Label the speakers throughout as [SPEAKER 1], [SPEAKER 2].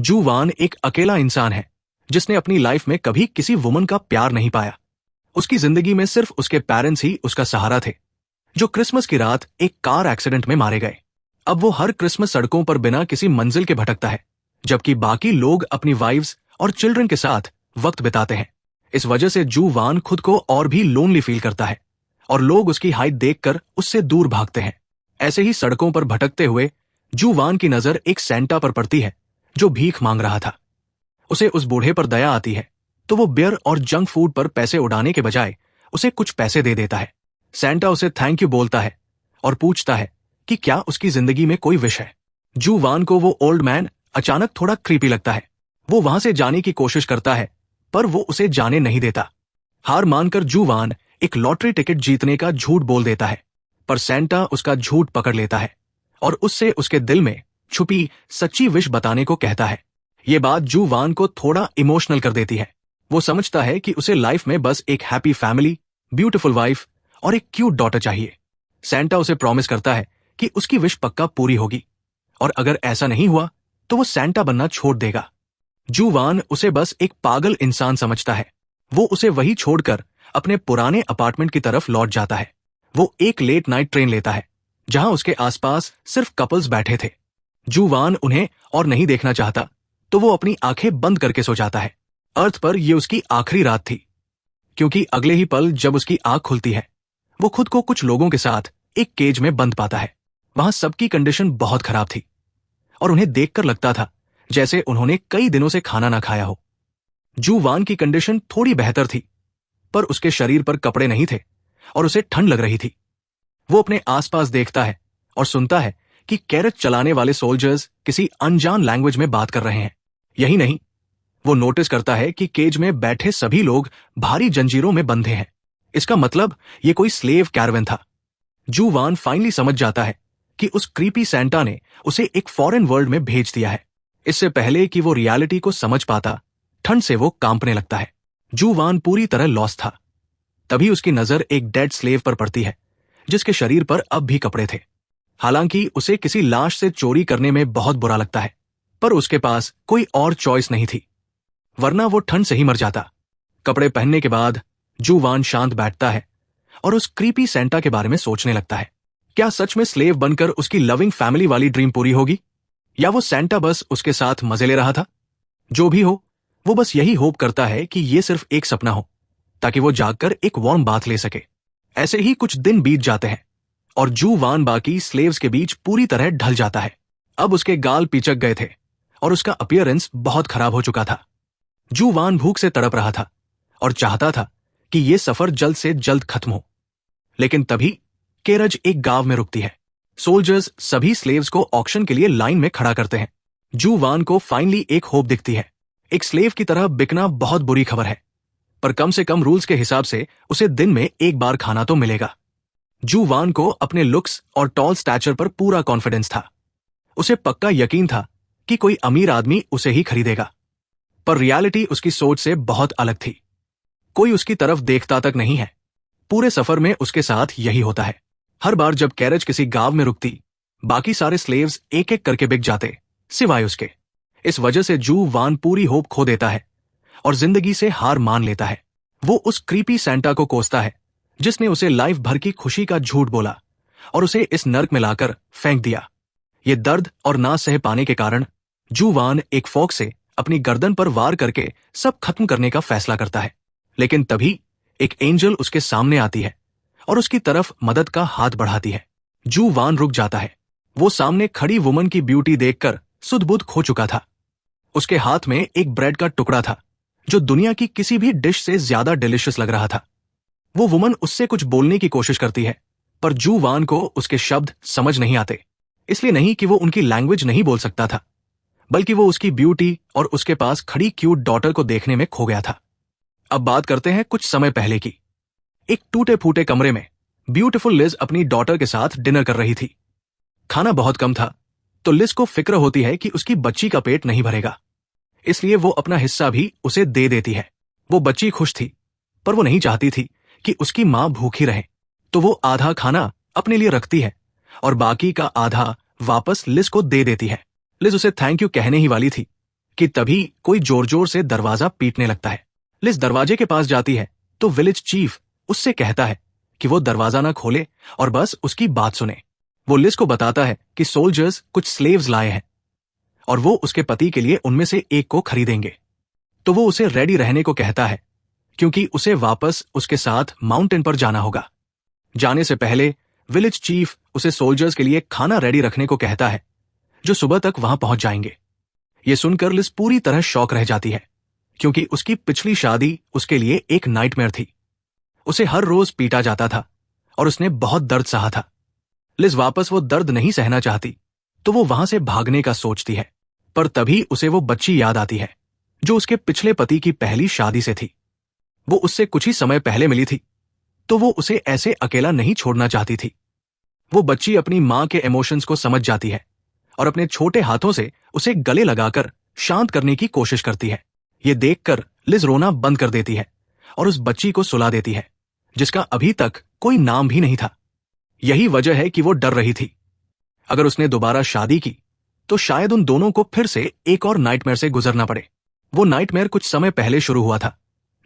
[SPEAKER 1] जू वान एक अकेला इंसान है जिसने अपनी लाइफ में कभी किसी वुमन का प्यार नहीं पाया। उसकी जिंदगी में सिर्फ उसके पेरेंट्स ही उसका सहारा थे, जो क्रिसमस की रात एक कार एक्सीडेंट में मारे गए। अब वो हर क्रिसमस सड़कों पर बिना किसी मंजिल के भटकता है, जबकि बाकी लोग अपनी वाइफ्स और चिल्ड्रन के साथ वक्त बिताते हैं। इस वजह से जू वान खुद को और भी लोनली फील करता है और लोग उसकी हाइट देखकर उससे दूर भागते हैं। ऐसे ही सड़कों पर भटकते हुए जू वान की नजर एक सेंटा पर पड़ती है जो भीख मांग रहा था। उसे उस बूढ़े पर दया आती है तो वो बियर और जंक फूड पर पैसे उड़ाने के बजाय उसे कुछ पैसे दे देता है। सेंटा उसे थैंक यू बोलता है और पूछता है कि क्या उसकी जिंदगी में कोई विश है। जू वान को वो ओल्ड मैन अचानक थोड़ा क्रीपी लगता है। वो वहां से जाने की कोशिश करता है पर वो उसे जाने नहीं देता। हार मानकर जू वान एक लॉटरी टिकट जीतने का झूठ बोल देता है, पर सेंटा उसका झूठ पकड़ लेता है और उससे उसके दिल में छुपी सच्ची विश बताने को कहता है। ये बात जू वान को थोड़ा इमोशनल कर देती है। वो समझता है कि उसे लाइफ में बस एक हैप्पी फैमिली, ब्यूटीफुल वाइफ और एक क्यूट डॉटर चाहिए। सेंटा उसे प्रॉमिस करता है कि उसकी विश पक्का पूरी होगी और अगर ऐसा नहीं हुआ तो वो सेंटा बनना छोड़ देगा। जू वान उसे बस एक पागल इंसान समझता है। वो उसे वही छोड़कर अपने पुराने अपार्टमेंट की तरफ लौट जाता है। वो एक लेट नाइट ट्रेन लेता है जहां उसके आसपास सिर्फ कपल्स बैठे थे। जू वान उन्हें और नहीं देखना चाहता तो वो अपनी आंखें बंद करके सो जाता है। अर्थ पर यह उसकी आखिरी रात थी, क्योंकि अगले ही पल जब उसकी आंख खुलती है वो खुद को कुछ लोगों के साथ एक केज में बंद पाता है। वहां सबकी कंडीशन बहुत खराब थी और उन्हें देखकर लगता था जैसे उन्होंने कई दिनों से खाना ना खाया हो। जू वान की कंडीशन थोड़ी बेहतर थी, पर उसके शरीर पर कपड़े नहीं थे और उसे ठंड लग रही थी। वो अपने आसपास देखता है और सुनता है कि कैरेट चलाने वाले सोल्जर्स किसी अनजान लैंग्वेज में बात कर रहे हैं। यही नहीं, वो नोटिस करता है कि केज में बैठे सभी लोग भारी जंजीरों में बंधे हैं। इसका मतलब ये कोई स्लेव कैरवेन था। जू वान फाइनली समझ जाता है कि उस क्रीपी सेंटा ने उसे एक फॉरेन वर्ल्ड में भेज दिया है। इससे पहले कि वो रियलिटी को समझ पाता, ठंड से वो कांपने लगता है। जू वान पूरी तरह लॉस था। तभी उसकी नजर एक डेड स्लेव पर पड़ती है जिसके शरीर पर अब भी कपड़े थे। हालांकि उसे किसी लाश से चोरी करने में बहुत बुरा लगता है, पर उसके पास कोई और चॉइस नहीं थी, वरना वो ठंड से ही मर जाता। कपड़े पहनने के बाद जू वान शांत बैठता है और उस क्रीपी सेंटा के बारे में सोचने लगता है। क्या सच में स्लेव बनकर उसकी लविंग फैमिली वाली ड्रीम पूरी होगी, या वो सेंटा बस उसके साथ मजे ले रहा था? जो भी हो, वो बस यही होप करता है कि ये सिर्फ एक सपना हो, ताकि वो जागकर एक वार्म बाथ ले सके। ऐसे ही कुछ दिन बीत जाते हैं और जू वान बाकी स्लेव्स के बीच पूरी तरह ढल जाता है। अब उसके गाल पिचक गए थे और उसका अपीयरेंस बहुत खराब हो चुका था। जू वान भूख से तड़प रहा था और चाहता था कि ये सफर जल्द से जल्द खत्म हो। लेकिन तभी केरज एक गांव में रुकती है। सोल्जर्स सभी स्लेव्स को ऑक्शन के लिए लाइन में खड़ा करते हैं। जू वान को फाइनली एक होप दिखती है। एक स्लेव की तरह बिकना बहुत बुरी खबर है, पर कम से कम रूल्स के हिसाब से उसे दिन में एक बार खाना तो मिलेगा। जू वान को अपने लुक्स और टॉल स्टैचर पर पूरा कॉन्फिडेंस था। उसे पक्का यकीन था कि कोई अमीर आदमी उसे ही खरीदेगा, पर रियलिटी उसकी सोच से बहुत अलग थी। कोई उसकी तरफ देखता तक नहीं है। पूरे सफर में उसके साथ यही होता है। हर बार जब कैरेज किसी गांव में रुकती, बाकी सारे स्लेव्स एक एक करके बिक जाते, सिवाय उसके। इस वजह से जू वान पूरी होप खो देता है और जिंदगी से हार मान लेता है। वो उस क्रीपी सेंटा को कोसता है जिसने उसे लाइफ भर की खुशी का झूठ बोला और उसे इस नर्क में लाकर फेंक दिया। ये दर्द और ना सह पाने के कारण जू वान एक फॉक से अपनी गर्दन पर वार करके सब खत्म करने का फैसला करता है। लेकिन तभी एक एंजल उसके सामने आती है और उसकी तरफ मदद का हाथ बढ़ाती है। जू वान रुक जाता है। वो सामने खड़ी वुमन की ब्यूटी देखकर सुध-बुध खो चुका था। उसके हाथ में एक ब्रेड का टुकड़ा था जो दुनिया की किसी भी डिश से ज्यादा डिलिशियस लग रहा था। वो वुमन उससे कुछ बोलने की कोशिश करती है, पर जू वान को उसके शब्द समझ नहीं आते। इसलिए नहीं कि वो उनकी लैंग्वेज नहीं बोल सकता था, बल्कि वो उसकी ब्यूटी और उसके पास खड़ी क्यूट डॉटर को देखने में खो गया था। अब बात करते हैं कुछ समय पहले की। एक टूटे फूटे कमरे में ब्यूटीफुल लिज अपनी डॉटर के साथ डिनर कर रही थी। खाना बहुत कम था, तो लिज को फिक्र होती है कि उसकी बच्ची का पेट नहीं भरेगा, इसलिए वो अपना हिस्सा भी उसे दे देती है। वो बच्ची खुश थी, पर वो नहीं चाहती थी कि उसकी मां भूखी रहे, तो वो आधा खाना अपने लिए रखती है और बाकी का आधा वापस लिज को दे देती है। लिज उसे थैंक यू कहने ही वाली थी कि तभी कोई जोर जोर से दरवाजा पीटने लगता है। लिज दरवाजे के पास जाती है तो विलेज चीफ उससे कहता है कि वो दरवाजा ना खोले और बस उसकी बात सुने। वो लिज को बताता है कि सोल्जर्स कुछ स्लेव्स लाए हैं और वो उसके पति के लिए उनमें से एक को खरीदेंगे। तो वो उसे रेडी रहने को कहता है क्योंकि उसे वापस उसके साथ माउंटेन पर जाना होगा। जाने से पहले विलेज चीफ उसे सोल्जर्स के लिए खाना रेडी रखने को कहता है जो सुबह तक वहां पहुंच जाएंगे। ये सुनकर लिज पूरी तरह शॉक रह जाती है क्योंकि उसकी पिछली शादी उसके लिए एक नाइटमेयर थी। उसे हर रोज पीटा जाता था और उसने बहुत दर्द सहा था। लिज वापस वो दर्द नहीं सहना चाहती तो वो वहां से भागने का सोचती है, पर तभी उसे वो बच्ची याद आती है जो उसके पिछले पति की पहली शादी से थी। वो उससे कुछ ही समय पहले मिली थी तो वो उसे ऐसे अकेला नहीं छोड़ना चाहती थी। वो बच्ची अपनी मां के इमोशंस को समझ जाती है और अपने छोटे हाथों से उसे गले लगाकर शांत करने की कोशिश करती है। ये देखकर लिज रोना बंद कर देती है और उस बच्ची को सुला देती है जिसका अभी तक कोई नाम भी नहीं था। यही वजह है कि वो डर रही थी। अगर उसने दोबारा शादी की तो शायद उन दोनों को फिर से एक और नाइटमेयर से गुजरना पड़े। वो नाइटमेयर कुछ समय पहले शुरू हुआ था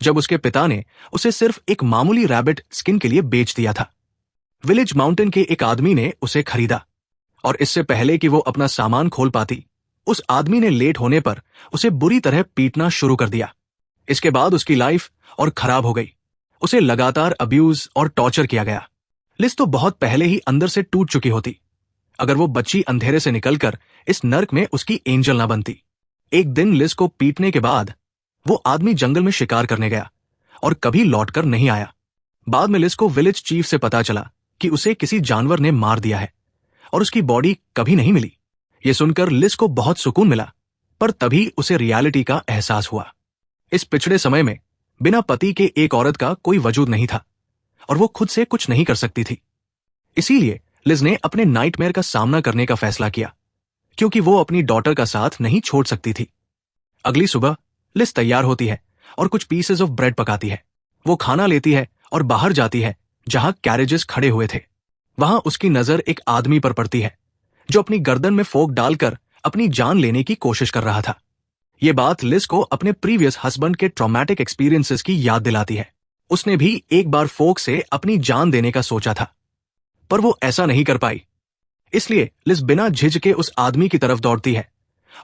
[SPEAKER 1] जब उसके पिता ने उसे सिर्फ एक मामूली रैबिट स्किन के लिए बेच दिया था। विलेज माउंटेन के एक आदमी ने उसे खरीदा और इससे पहले कि वो अपना सामान खोल पाती, उस आदमी ने लेट होने पर उसे बुरी तरह पीटना शुरू कर दिया। इसके बाद उसकी लाइफ और खराब हो गई। उसे लगातार अब्यूज और टॉर्चर किया गया। लिज तो बहुत पहले ही अंदर से टूट चुकी होती अगर वो बच्ची अंधेरे से निकलकर इस नर्क में उसकी एंजल ना बनती। एक दिन लिज को पीटने के बाद वो आदमी जंगल में शिकार करने गया और कभी लौटकर नहीं आया। बाद में लिज को विलेज चीफ से पता चला कि उसे किसी जानवर ने मार दिया है और उसकी बॉडी कभी नहीं मिली। ये सुनकर लिज को बहुत सुकून मिला, पर तभी उसे रियलिटी का एहसास हुआ। इस पिछड़े समय में बिना पति के एक औरत का कोई वजूद नहीं था और वो खुद से कुछ नहीं कर सकती थी। इसीलिए लिज ने अपने नाइटमेयर का सामना करने का फैसला किया क्योंकि वो अपनी डॉटर का साथ नहीं छोड़ सकती थी। अगली सुबह लिज तैयार होती है और कुछ पीसेस ऑफ ब्रेड पकाती है। वो खाना लेती है और बाहर जाती है जहां कैरेजेस खड़े हुए थे। वहां उसकी नजर एक आदमी पर पड़ती है जो अपनी गर्दन में फोक डालकर अपनी जान लेने की कोशिश कर रहा था। ये बात लिज को अपने प्रीवियस हस्बैंड के ट्रॉमेटिक एक्सपीरियंसेस की याद दिलाती है। उसने भी एक बार फोक से अपनी जान देने का सोचा था, पर वो ऐसा नहीं कर पाई। इसलिए लिज बिना झिझके उस आदमी की तरफ दौड़ती है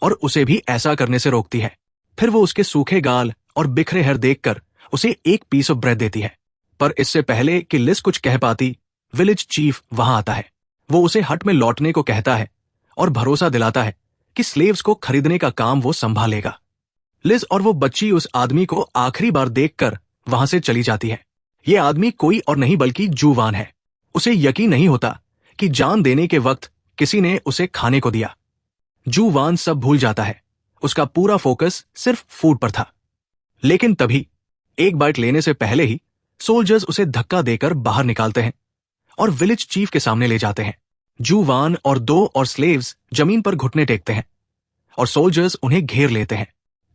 [SPEAKER 1] और उसे भी ऐसा करने से रोकती है। फिर वो उसके सूखे गाल और बिखरे हेयर देखकर उसे एक पीस ऑफ ब्रेड देती है। पर इससे पहले कि लिज कुछ कह पाती, विलेज चीफ वहां आता है। वो उसे हट में लौटने को कहता है और भरोसा दिलाता है कि स्लेव्स को खरीदने का काम वो संभालेगा। लिज और वो बच्ची उस आदमी को आखिरी बार देखकर वहां से चली जाती है। ये आदमी कोई और नहीं बल्कि जू वान है। उसे यकीन नहीं होता कि जान देने के वक्त किसी ने उसे खाने को दिया। जू वान सब भूल जाता है। उसका पूरा फोकस सिर्फ फूड पर था। लेकिन तभी एक बाइट लेने से पहले ही सोल्जर्स उसे धक्का देकर बाहर निकालते हैं और विलेज चीफ के सामने ले जाते हैं। जू वान और दो और स्लेव्स जमीन पर घुटने टेकते हैं और सोल्जर्स उन्हें घेर लेते हैं।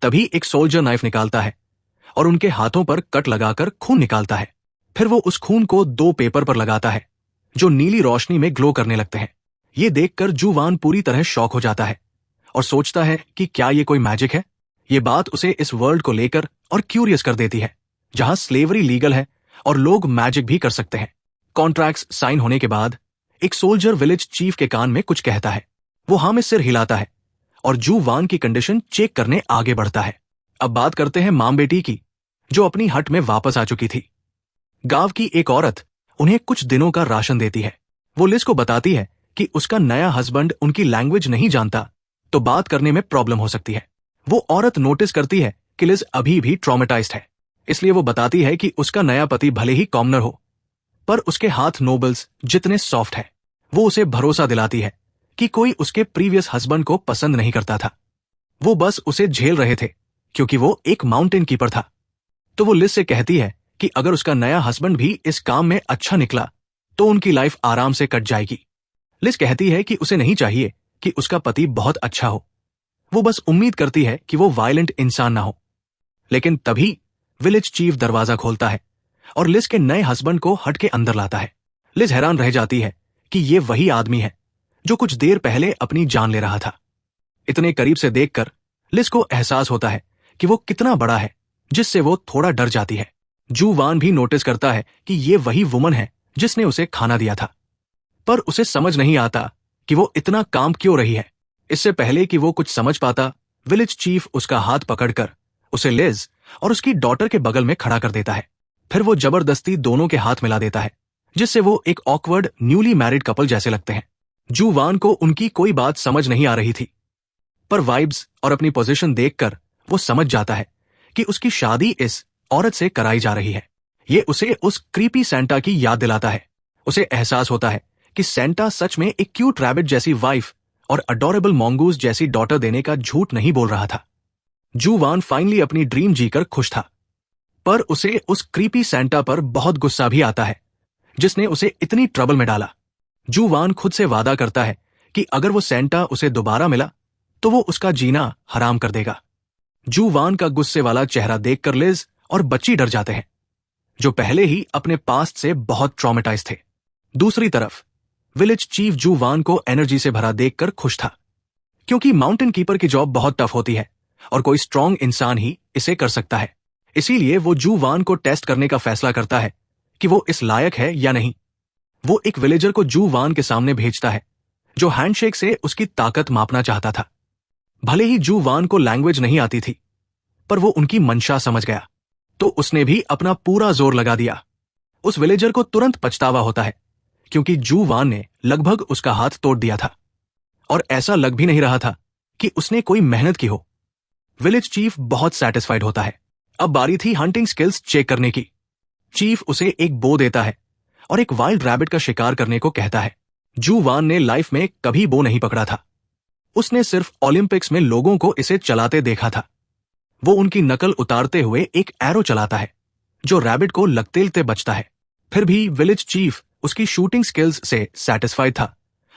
[SPEAKER 1] तभी एक सोल्जर नाइफ निकालता है और उनके हाथों पर कट लगाकर खून निकालता है। फिर वो उस खून को 2 पेपर पर लगाता है जो नीली रोशनी में ग्लो करने लगते हैं। ये देखकर जू वान पूरी तरह शॉक हो जाता है और सोचता है कि क्या ये कोई मैजिक है। ये बात उसे इस वर्ल्ड को लेकर और क्यूरियस कर देती है जहां स्लेवरी लीगल है और लोग मैजिक भी कर सकते हैं। कॉन्ट्रैक्ट्स साइन होने के बाद एक सोल्जर विलेज चीफ के कान में कुछ कहता है। वो हाँ में सिर हिलाता है और जू वान की कंडीशन चेक करने आगे बढ़ता है। अब बात करते हैं मां बेटी की जो अपनी हट में वापस आ चुकी थी। गांव की एक औरत उन्हें कुछ दिनों का राशन देती है। वो लिज को बताती है कि उसका नया हस्बैंड उनकी लैंग्वेज नहीं जानता तो बात करने में प्रॉब्लम हो सकती है। वो औरत नोटिस करती है कि लिज अभी भी ट्रॉमेटाइज्ड है, इसलिए वो बताती है कि उसका नया पति भले ही कॉमनर हो पर उसके हाथ नोबल्स जितने सॉफ्ट है। वो उसे भरोसा दिलाती है कि कोई उसके प्रीवियस हस्बैंड को पसंद नहीं करता था, वो बस उसे झेल रहे थे क्योंकि वो एक माउंटेन कीपर था। तो वो लिज से कहती है कि अगर उसका नया हस्बैंड भी इस काम में अच्छा निकला तो उनकी लाइफ आराम से कट जाएगी। लिज कहती है कि उसे नहीं चाहिए कि उसका पति बहुत अच्छा हो, वो बस उम्मीद करती है कि वो वायलेंट इंसान ना हो। लेकिन तभी विलेज चीफ दरवाजा खोलता है और लिज के नए हस्बैंड को हट के अंदर लाता है। लिज हैरान रह जाती है कि ये वही आदमी है जो कुछ देर पहले अपनी जान ले रहा था। इतने करीब से देखकर लिज को एहसास होता है कि वो कितना बड़ा है, जिससे वो थोड़ा डर जाती है। जू वान भी नोटिस करता है कि ये वही वुमन है जिसने उसे खाना दिया था, पर उसे समझ नहीं आता कि वो इतना काम क्यों रही है। इससे पहले कि वो कुछ समझ पाता, विलेज चीफ उसका हाथ पकड़कर उसे लिज और उसकी डॉटर के बगल में खड़ा कर देता है। फिर वो जबरदस्ती दोनों के हाथ मिला देता है, जिससे वो एक ऑकवर्ड न्यूली मैरिड कपल जैसे लगते हैं। जू वान को उनकी कोई बात समझ नहीं आ रही थी, पर वाइब्स और अपनी पोजीशन देखकर वो समझ जाता है कि उसकी शादी इस औरत से कराई जा रही है। ये उसे उस क्रीपी सेंटा की याद दिलाता है। उसे एहसास होता है कि सेंटा सच में एक क्यूट रैबिट जैसी वाइफ और अडोरेबल मॉन्गूज जैसी डॉटर देने का झूठ नहीं बोल रहा था। जू वान फाइनली अपनी ड्रीम जीकर खुश था, पर उसे उस क्रीपी सेंटा पर बहुत गुस्सा भी आता है, जिसने उसे इतनी ट्रबल में डाला। जू वान खुद से वादा करता है कि अगर वो सेंटा उसे दोबारा मिला तो वो उसका जीना हराम कर देगा। जू वान का गुस्से वाला चेहरा देखकर लिज और बच्ची डर जाते हैं, जो पहले ही अपने पास्ट से बहुत ट्रॉमेटाइज थे। दूसरी तरफ विलेज चीफ जू वान को एनर्जी से भरा देखकर खुश था, क्योंकि माउंटेन कीपर की जॉब बहुत टफ होती है और कोई स्ट्रांग इंसान ही इसे कर सकता है। इसीलिए वो जू वान को टेस्ट करने का फैसला करता है कि वो इस लायक है या नहीं। वो एक विलेजर को जू वान के सामने भेजता है, जो हैंडशेक से उसकी ताकत मापना चाहता था। भले ही जू वान को लैंग्वेज नहीं आती थी, पर वो उनकी मंशा समझ गया, तो उसने भी अपना पूरा जोर लगा दिया। उस विलेजर को तुरंत पछतावा होता है, क्योंकि जू वान ने लगभग उसका हाथ तोड़ दिया था, और ऐसा लग भी नहीं रहा था कि उसने कोई मेहनत की हो। विलेज चीफ बहुत सैटिस्फाइड होता है। अब बारी थी हंटिंग स्किल्स चेक करने की। चीफ उसे एक बो देता है और एक वाइल्ड रैबिट का शिकार करने को कहता है। जू वान ने लाइफ में कभी बो नहीं पकड़ा था। उसने सिर्फ ओलंपिक्स में लोगों को इसे चलाते देखा था। वो उनकी नकल उतारते हुए एक एरो चलाता है, जो रैबिट को लगतेलते बचता है। फिर भी विलेज चीफ उसकी शूटिंग स्किल्स से सैटिस्फाइड था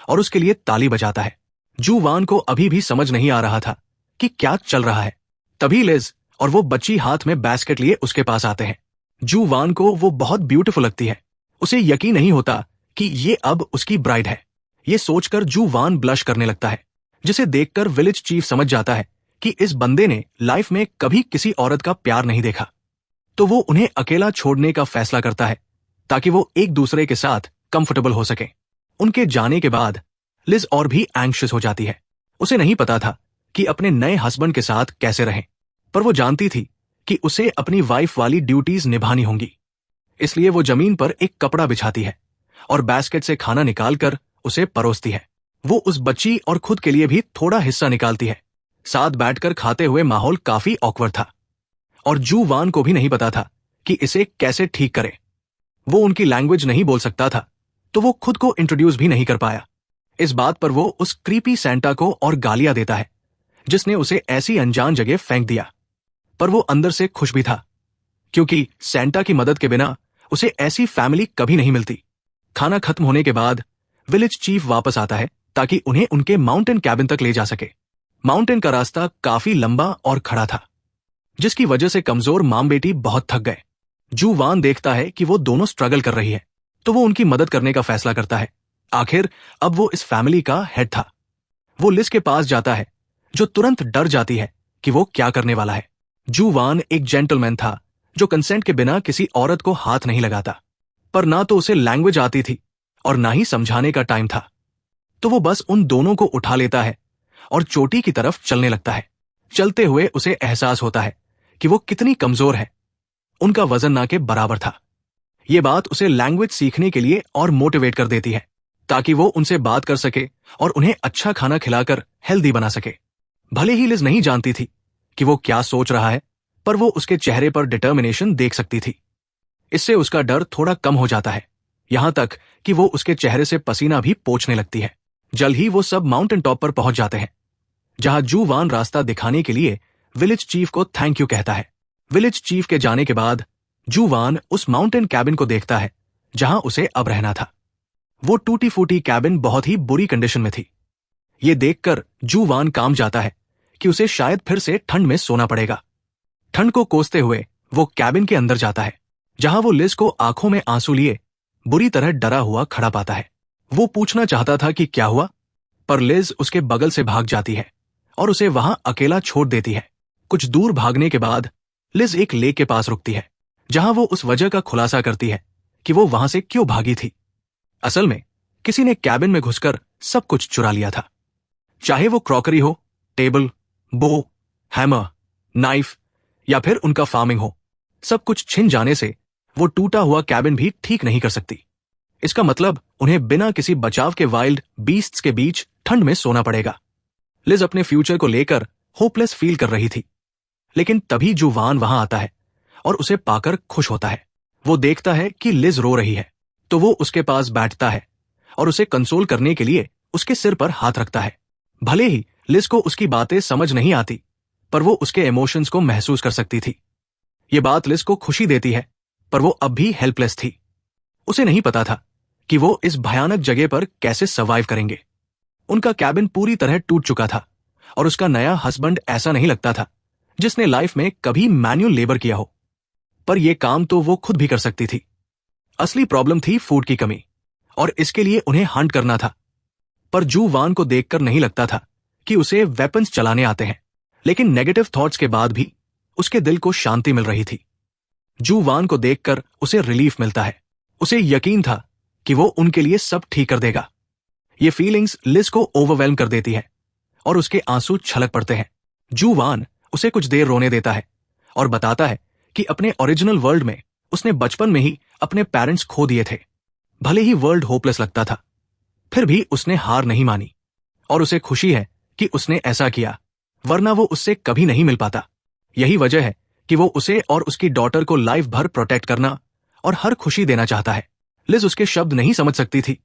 [SPEAKER 1] और उसके लिए ताली बजाता है। जू वान को अभी भी समझ नहीं आ रहा था कि क्या चल रहा है। तभी लिज और वो बच्ची हाथ में बास्केट लिए उसके पास आते हैं। जू वान को वो बहुत ब्यूटीफुल लगती है। उसे यकीन नहीं होता कि ये अब उसकी ब्राइड है। ये सोचकर जू वान ब्लश करने लगता है, जिसे देखकर विलेज चीफ समझ जाता है कि इस बंदे ने लाइफ में कभी किसी औरत का प्यार नहीं देखा। तो वो उन्हें अकेला छोड़ने का फैसला करता है, ताकि वो एक दूसरे के साथ कंफर्टेबल हो सके। उनके जाने के बाद लिज और भी एंग्शियस हो जाती है। उसे नहीं पता था कि अपने नए हस्बैंड के साथ कैसे रहें, पर वो जानती थी कि उसे अपनी वाइफ वाली ड्यूटीज निभानी होंगी। इसलिए वो जमीन पर एक कपड़ा बिछाती है और बास्केट से खाना निकालकर उसे परोसती है। वो उस बच्ची और खुद के लिए भी थोड़ा हिस्सा निकालती है। साथ बैठकर खाते हुए माहौल काफी ऑकवर्ड था, और जू वान को भी नहीं पता था कि इसे कैसे ठीक करे। वो उनकी लैंग्वेज नहीं बोल सकता था, तो वो खुद को इंट्रोड्यूस भी नहीं कर पाया। इस बात पर वो उस क्रीपी सेंटा को और गालियां देता है, जिसने उसे ऐसी अनजान जगह फेंक दिया। पर वो अंदर से खुश भी था, क्योंकि सेंटा की मदद के बिना उसे ऐसी फैमिली कभी नहीं मिलती। खाना खत्म होने के बाद विलेज चीफ वापस आता है, ताकि उन्हें उनके माउंटेन कैबिन तक ले जा सके। माउंटेन का रास्ता काफी लंबा और खड़ा था, जिसकी वजह से कमजोर माम बेटी बहुत थक गए। जू वान देखता है कि वो दोनों स्ट्रगल कर रही है, तो वो उनकी मदद करने का फैसला करता है। आखिर अब वो इस फैमिली का हेड था। वो लिज के पास जाता है, जो तुरंत डर जाती है कि वो क्या करने वाला है। जू वान एक जेंटलमैन था, जो कंसेंट के बिना किसी औरत को हाथ नहीं लगाता, पर ना तो उसे लैंग्वेज आती थी और ना ही समझाने का टाइम था। तो वो बस उन दोनों को उठा लेता है और चोटी की तरफ चलने लगता है। चलते हुए उसे एहसास होता है कि वो कितनी कमजोर है। उनका वजन ना के बराबर था। ये बात उसे लैंग्वेज सीखने के लिए और मोटिवेट कर देती है, ताकि वो उनसे बात कर सके और उन्हें अच्छा खाना खिलाकर हेल्दी बना सके। भले ही लिज नहीं जानती थी कि वो क्या सोच रहा है, पर वो उसके चेहरे पर डिटर्मिनेशन देख सकती थी। इससे उसका डर थोड़ा कम हो जाता है, यहां तक कि वो उसके चेहरे से पसीना भी पोंछने लगती है। जल्द ही वो सब माउंटेन टॉप पर पहुंच जाते हैं, जहां जू वान रास्ता दिखाने के लिए विलेज चीफ को थैंक यू कहता है। विलेज चीफ के जाने के बाद जू वान उस माउंटेन कैबिन को देखता है, जहां उसे अब रहना था। वो टूटी फूटी कैबिन बहुत ही बुरी कंडीशन में थी। ये देखकर जू वान काम जाता है कि उसे शायद फिर से ठंड में सोना पड़ेगा। ठंड को कोसते हुए वो कैबिन के अंदर जाता है, जहां वो लिज को आंखों में आंसू लिए बुरी तरह डरा हुआ खड़ा पाता है। वो पूछना चाहता था कि क्या हुआ, पर लिज उसके बगल से भाग जाती है और उसे वहां अकेला छोड़ देती है। कुछ दूर भागने के बाद लिज एक लेक के पास रुकती है, जहां वो उस वजह का खुलासा करती है कि वो वहां से क्यों भागी थी। असल में किसी ने कैबिन में घुसकर सब कुछ चुरा लिया था। चाहे वो क्रॉकरी हो, टेबल, बो, हैमर, नाइफ या फिर उनका फार्मिंग हो, सब कुछ छिन जाने से वो टूटा हुआ कैबिन भी ठीक नहीं कर सकती। इसका मतलब उन्हें बिना किसी बचाव के वाइल्ड बीस्ट्स के बीच ठंड में सोना पड़ेगा। लिज अपने फ्यूचर को लेकर होपलेस फील कर रही थी, लेकिन तभी जू वान वहां आता है और उसे पाकर खुश होता है। वो देखता है कि लिज रो रही है, तो वो उसके पास बैठता है और उसे कंसोल करने के लिए उसके सिर पर हाथ रखता है। भले ही लिज को उसकी बातें समझ नहीं आती, पर वो उसके इमोशंस को महसूस कर सकती थी। ये बात लिज को खुशी देती है, पर वो अब भी हेल्पलेस थी। उसे नहीं पता था कि वो इस भयानक जगह पर कैसे सर्वाइव करेंगे। उनका कैबिन पूरी तरह टूट चुका था और उसका नया हस्बैंड ऐसा नहीं लगता था जिसने लाइफ में कभी मैन्युअल लेबर किया हो, पर यह काम तो वो खुद भी कर सकती थी। असली प्रॉब्लम थी फूड की कमी, और इसके लिए उन्हें हंट करना था। पर जू वान को देखकर नहीं लगता था कि उसे वेपन्स चलाने आते हैं, लेकिन नेगेटिव थॉट्स के बाद भी उसके दिल को शांति मिल रही थी। जू वान को देखकर उसे रिलीफ मिलता है। उसे यकीन था कि वो उनके लिए सब ठीक कर देगा। ये फीलिंग्स लिज को ओवरवेल्म कर देती है और उसके आंसू छलक पड़ते हैं। जू वान उसे कुछ देर रोने देता है और बताता है कि अपने ओरिजिनल वर्ल्ड में उसने बचपन में ही अपने पेरेंट्स खो दिए थे। भले ही वर्ल्ड होपलेस लगता था, फिर भी उसने हार नहीं मानी और उसे खुशी है कि उसने ऐसा किया, वरना वो उससे कभी नहीं मिल पाता। यही वजह है कि वो उसे और उसकी डॉटर को लाइफ भर प्रोटेक्ट करना और हर खुशी देना चाहता है। लिज उसके शब्द नहीं समझ सकती थी,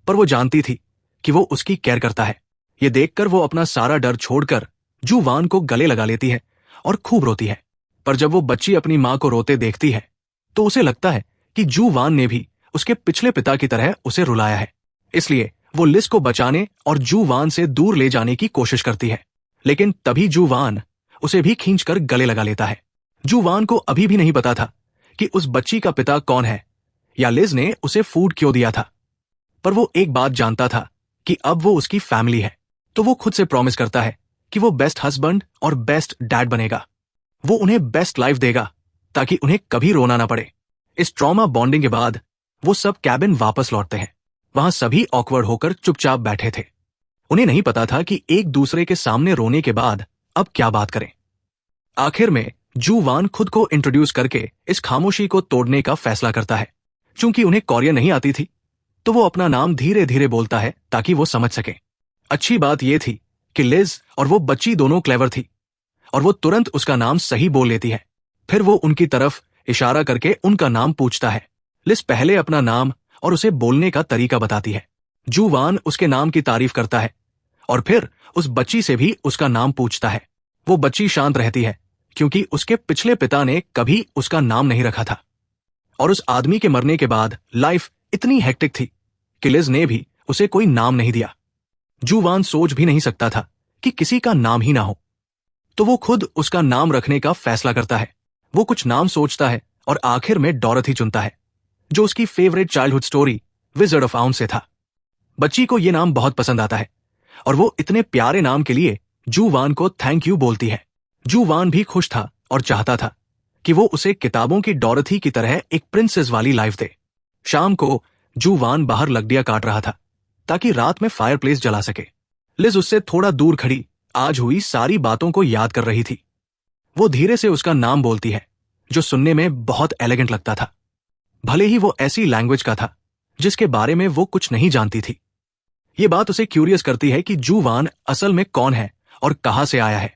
[SPEAKER 1] पर वो जानती थी कि वो उसकी केयर करता है। ये देखकर वो अपना सारा डर छोड़कर जू वान को गले लगा लेती है और खूब रोती है। पर जब वो बच्ची अपनी मां को रोते देखती है, तो उसे लगता है कि जू वान ने भी उसके पिछले पिता की तरह उसे रुलाया है। इसलिए वो लिज को बचाने और जू वान से दूर ले जाने की कोशिश करती है, लेकिन तभी जू वान उसे भी खींचकर गले लगा लेता है। जू वान को अभी भी नहीं पता था कि उस बच्ची का पिता कौन है या लिज ने उसे फूड क्यों दिया था, पर वो एक बात जानता था कि अब वो उसकी फैमिली है। तो वो खुद से प्रॉमिस करता है कि वो बेस्ट हस्बैंड और बेस्ट डैड बनेगा। वो उन्हें बेस्ट लाइफ देगा ताकि उन्हें कभी रोना ना पड़े। इस ट्रॉमा बॉन्डिंग के बाद वो सब कैबिन वापस लौटते हैं। वहां सभी ऑकवर्ड होकर चुपचाप बैठे थे। उन्हें नहीं पता था कि एक दूसरे के सामने रोने के बाद अब क्या बात करें। आखिर में जू वान खुद को इंट्रोड्यूस करके इस खामोशी को तोड़ने का फैसला करता है। चूंकि उन्हें कोरियन नहीं आती थी, तो वो अपना नाम धीरे धीरे बोलता है ताकि वो समझ सके। अच्छी बात यह थी कि लिज और वो बच्ची दोनों क्लेवर थी और वो तुरंत उसका नाम सही बोल लेती है। फिर वो उनकी तरफ इशारा करके उनका नाम पूछता है। लिज पहले अपना नाम और उसे बोलने का तरीका बताती है। जू वान उसके नाम की तारीफ करता है और फिर उस बच्ची से भी उसका नाम पूछता है। वो बच्ची शांत रहती है क्योंकि उसके पिछले पिता ने कभी उसका नाम नहीं रखा था, और उस आदमी के मरने के बाद लाइफ इतनी हेक्टिक थी कि लिज ने भी उसे कोई नाम नहीं दिया। जू वान सोच भी नहीं सकता था कि किसी का नाम ही ना हो, तो वो खुद उसका नाम रखने का फैसला करता है। वो कुछ नाम सोचता है और आखिर में डॉरथी चुनता है, जो उसकी favourite childhood story wizard of ounce से था। बच्ची को यह नाम बहुत पसंद आता है और वो इतने प्यारे नाम के लिए जू वान को थैंक यू बोलती है। जू वान भी खुश था और चाहता था कि वो उसे किताबों की डॉरथी की तरह एक प्रिंसेस वाली लाइफ दे। शाम को जू वान बाहर लकड़ियां काट रहा था ताकि रात में फायरप्लेस जला सके। लिज उससे थोड़ा दूर खड़ी आज हुई सारी बातों को याद कर रही थी। वो धीरे से उसका नाम बोलती है, जो सुनने में बहुत एलिगेंट लगता था, भले ही वो ऐसी लैंग्वेज का था जिसके बारे में वो कुछ नहीं जानती थी। ये बात उसे क्यूरियस करती है कि जू वान असल में कौन है और कहां से आया है।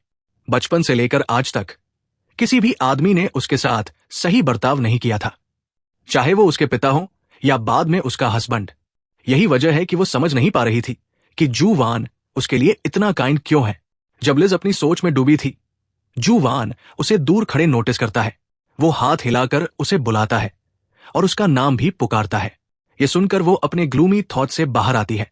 [SPEAKER 1] बचपन से लेकर आज तक किसी भी आदमी ने उसके साथ सही बर्ताव नहीं किया था, चाहे वो उसके पिता हो या बाद में उसका हस्बैंड। यही वजह है कि वो समझ नहीं पा रही थी कि जू वान उसके लिए इतना काइंड क्यों है। जब लिज अपनी सोच में डूबी थी, जू वान उसे दूर खड़े नोटिस करता है। वो हाथ हिलाकर उसे बुलाता है और उसका नाम भी पुकारता है। ये सुनकर वो अपने ग्लूमी थॉट से बाहर आती है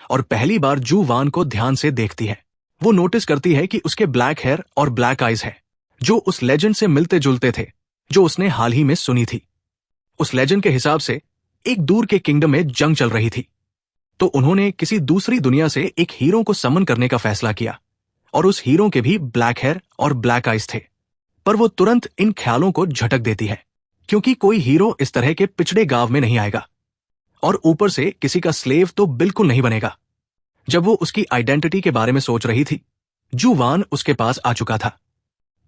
[SPEAKER 1] और पहली बार जू वान को ध्यान से देखती है। वो नोटिस करती है कि उसके ब्लैक हेयर और ब्लैक आइज है, जो उस लेजेंड से मिलते जुलते थे जो उसने हाल ही में सुनी थी। उस लेजेंड के हिसाब से एक दूर के किंगडम में जंग चल रही थी, तो उन्होंने किसी दूसरी दुनिया से एक हीरो को समन करने का फैसला किया और उस हीरो के भी ब्लैक हेयर और ब्लैक आइज थे। पर वो तुरंत इन ख्यालों को झटक देती है, क्योंकि कोई हीरो इस तरह के पिछड़े गांव में नहीं आएगा, और ऊपर से किसी का स्लेव तो बिल्कुल नहीं बनेगा। जब वो उसकी आइडेंटिटी के बारे में सोच रही थी, जू वान उसके पास आ चुका था।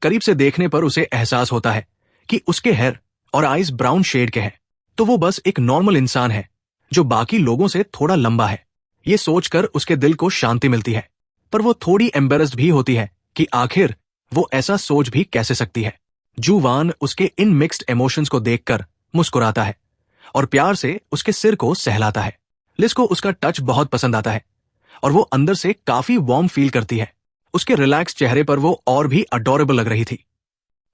[SPEAKER 1] करीब से देखने पर उसे एहसास होता है कि उसके हेयर और आइज ब्राउन शेड के हैं, तो वो बस एक नॉर्मल इंसान है जो बाकी लोगों से थोड़ा लंबा है। ये सोचकर उसके दिल को शांति मिलती है, पर वो थोड़ी एम्बेरस्ड भी होती है कि आखिर वो ऐसा सोच भी कैसे सकती है। जू वान उसके इन मिक्स्ड इमोशंस को देखकर मुस्कुराता है और प्यार से उसके सिर को सहलाता है। लिस को उसका टच बहुत पसंद आता है और वो अंदर से काफी वार्म फील करती है। उसके रिलैक्स चेहरे पर वो और भी अडोरेबल लग रही थी,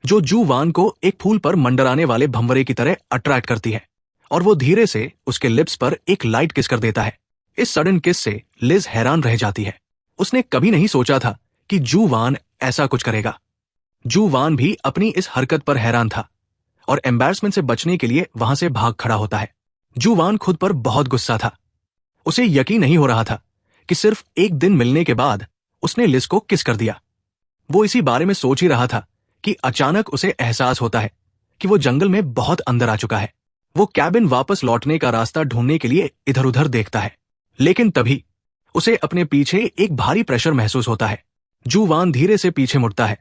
[SPEAKER 1] जो जू वान को एक फूल पर मंडराने वाले भंवरे की तरह अट्रैक्ट करती है, और वो धीरे से उसके लिप्स पर एक लाइट किस कर देता है। इस सडन किस से लिज हैरान रह जाती है। उसने कभी नहीं सोचा था कि जू वान ऐसा कुछ करेगा। जू वान भी अपनी इस हरकत पर हैरान था और एम्बैरसमेंट से बचने के लिए वहां से भाग खड़ा होता है। जू वान खुद पर बहुत गुस्सा था। उसे यकीन नहीं हो रहा था कि सिर्फ एक दिन मिलने के बाद उसने लिज को किस कर दिया। वो इसी बारे में सोच ही रहा था कि अचानक उसे एहसास होता है कि वो जंगल में बहुत अंदर आ चुका है। वो कैबिन वापस लौटने का रास्ता ढूंढने के लिए इधर उधर देखता है, लेकिन तभी उसे अपने पीछे एक भारी प्रेशर महसूस होता है। जू वान धीरे से पीछे मुड़ता है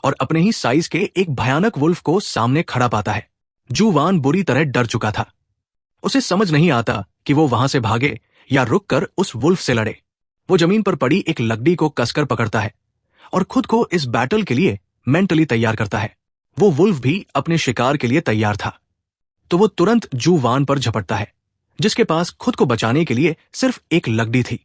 [SPEAKER 1] और अपने ही साइज के एक भयानक वुल्फ को सामने खड़ा पाता है। जू वान बुरी तरह डर चुका था। उसे समझ नहीं आता कि वो वहां से भागे या रुककर उस वुल्फ से लड़े। वो जमीन पर पड़ी एक लकड़ी को कसकर पकड़ता है और खुद को इस बैटल के लिए मेंटली तैयार करता है। वो वुल्फ भी अपने शिकार के लिए तैयार था, तो वो तुरंत जू वान पर झपटता है, जिसके पास खुद को बचाने के लिए सिर्फ एक लकड़ी थी।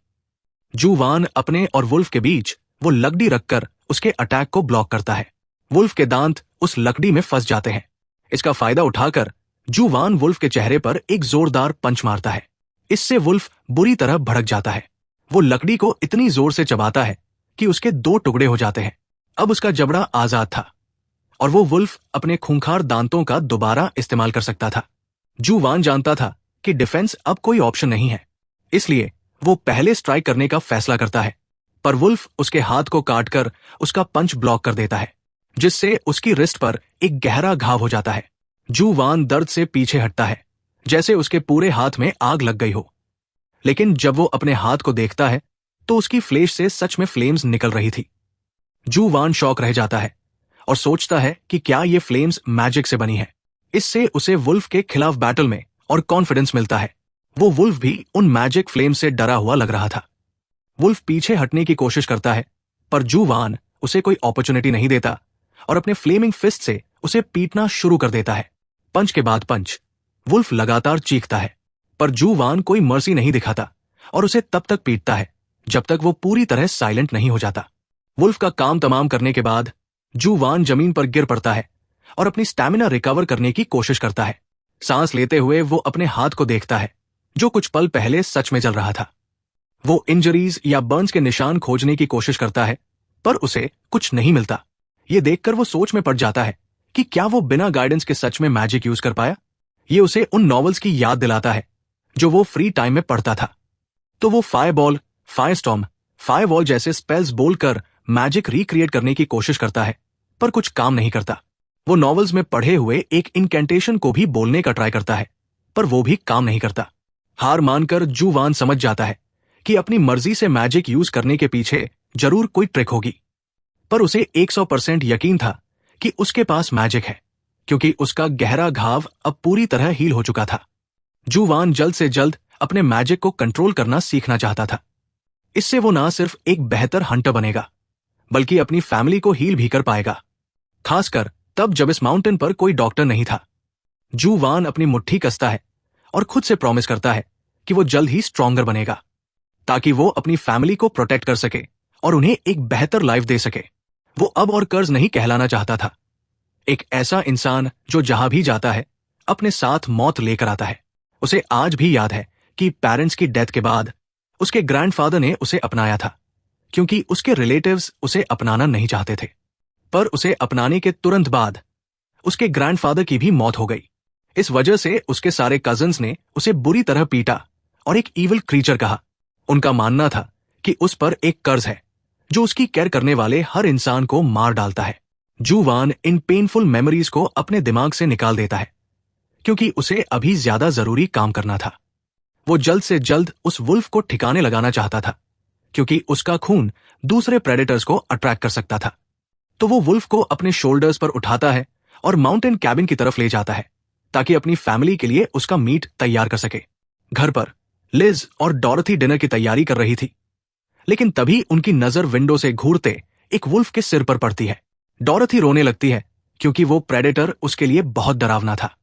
[SPEAKER 1] जू वान अपने और वुल्फ के बीच वो लकड़ी रखकर उसके अटैक को ब्लॉक करता है। वुल्फ के दांत उस लकड़ी में फंस जाते हैं। इसका फायदा उठाकर जू वान वुल्फ के चेहरे पर एक जोरदार पंच मारता है। इससे वुल्फ बुरी तरह भड़क जाता है। वो लकड़ी को इतनी जोर से चबाता है कि उसके 2 टुकड़े हो जाते हैं। अब उसका जबड़ा आजाद था और वो वुल्फ अपने खूंखार दांतों का दोबारा इस्तेमाल कर सकता था। जू वान जानता था कि डिफेंस अब कोई ऑप्शन नहीं है, इसलिए वो पहले स्ट्राइक करने का फैसला करता है, पर वुल्फ उसके हाथ को काटकर उसका पंच ब्लॉक कर देता है, जिससे उसकी रिस्ट पर एक गहरा घाव हो जाता है। जू वान दर्द से पीछे हटता है, जैसे उसके पूरे हाथ में आग लग गई हो। लेकिन जब वो अपने हाथ को देखता है तो उसकी फ्लेश से सच में फ्लेम्स निकल रही थी। जू वान शॉक रह जाता है और सोचता है कि क्या ये फ्लेम्स मैजिक से बनी है। इससे उसे वुल्फ के खिलाफ बैटल में और कॉन्फिडेंस मिलता है। वो वुल्फ भी उन मैजिक फ्लेम से डरा हुआ लग रहा था। वुल्फ पीछे हटने की कोशिश करता है, पर जू वान उसे कोई अपॉर्चुनिटी नहीं देता और अपने फ्लेमिंग फिस्ट से उसे पीटना शुरू कर देता है। पंच के बाद पंच। वुल्फ लगातार चीखता है, पर जू वान कोई मर्जी नहीं दिखाता और उसे तब तक पीटता है जब तक वो पूरी तरह साइलेंट नहीं हो जाता। वुल्फ का काम तमाम करने के बाद जू वान जमीन पर गिर पड़ता है और अपनी स्टैमिना रिकवर करने की कोशिश करता है। सांस लेते हुए वो अपने हाथ को देखता है, जो कुछ पल पहले सच में जल रहा था। वो इंजरीज या बर्न्स के निशान खोजने की कोशिश करता है, पर उसे कुछ नहीं मिलता। ये देखकर वो सोच में पड़ जाता है कि क्या वो बिना गाइडेंस के सच में मैजिक यूज कर पाया। ये उसे उन नॉवेल्स की याद दिलाता है जो वो फ्री टाइम में पढ़ता था। तो वो फायरबॉल, फायरस्टॉर्म, फायरवॉल जैसे स्पेल्स बोलकर मैजिक रिक्रिएट करने की कोशिश करता है, पर कुछ काम नहीं करता। वो नॉवेल्स में पढ़े हुए एक इनकेंटेशन को भी बोलने का ट्राई करता है, पर वो भी काम नहीं करता। हार मानकर जू वान समझ जाता है कि अपनी मर्जी से मैजिक यूज करने के पीछे जरूर कोई ट्रिक होगी, पर उसे 100% यकीन था कि उसके पास मैजिक है, क्योंकि उसका गहरा घाव अब पूरी तरह हील हो चुका था। जू वान जल्द से जल्द अपने मैजिक को कंट्रोल करना सीखना चाहता था। इससे वो ना सिर्फ एक बेहतर हंटर बनेगा, बल्कि अपनी फैमिली को हील भी कर पाएगा, खासकर तब जब इस माउंटेन पर कोई डॉक्टर नहीं था। जू वान अपनी मुट्ठी कसता है और खुद से प्रॉमिस करता है कि वो जल्द ही स्ट्रॉन्गर बनेगा, ताकि वो अपनी फैमिली को प्रोटेक्ट कर सके और उन्हें एक बेहतर लाइफ दे सके। वो अब और कर्ज नहीं कहलाना चाहता था, एक ऐसा इंसान जो जहां भी जाता है अपने साथ मौत लेकर आता है। उसे आज भी याद है कि पेरेंट्स की डेथ के बाद उसके ग्रैंडफादर ने उसे अपनाया था, क्योंकि उसके रिलेटिव्स उसे अपनाना नहीं चाहते थे। पर उसे अपनाने के तुरंत बाद उसके ग्रैंडफादर की भी मौत हो गई। इस वजह से उसके सारे कजन्स ने उसे बुरी तरह पीटा और एक ईविल क्रीचर कहा। उनका मानना था कि उस पर एक कर्ज है जो उसकी केयर करने वाले हर इंसान को मार डालता है। जू वान इन पेनफुल मेमोरीज को अपने दिमाग से निकाल देता है, क्योंकि उसे अभी ज्यादा जरूरी काम करना था। वो जल्द से जल्द उस वुल्फ को ठिकाने लगाना चाहता था, क्योंकि उसका खून दूसरे प्रेडेटर्स को अट्रैक्ट कर सकता था। तो वो वुल्फ को अपने शोल्डर्स पर उठाता है और माउंटेन कैबिन की तरफ ले जाता है, ताकि अपनी फैमिली के लिए उसका मीट तैयार कर सके। घर पर लिज और डॉरथी डिनर की तैयारी कर रही थी, लेकिन तभी उनकी नजर विंडो से घूरते एक वुल्फ के सिर पर पड़ती है। डॉरथी रोने लगती है, क्योंकि वो प्रेडेटर उसके लिए बहुत डरावना था।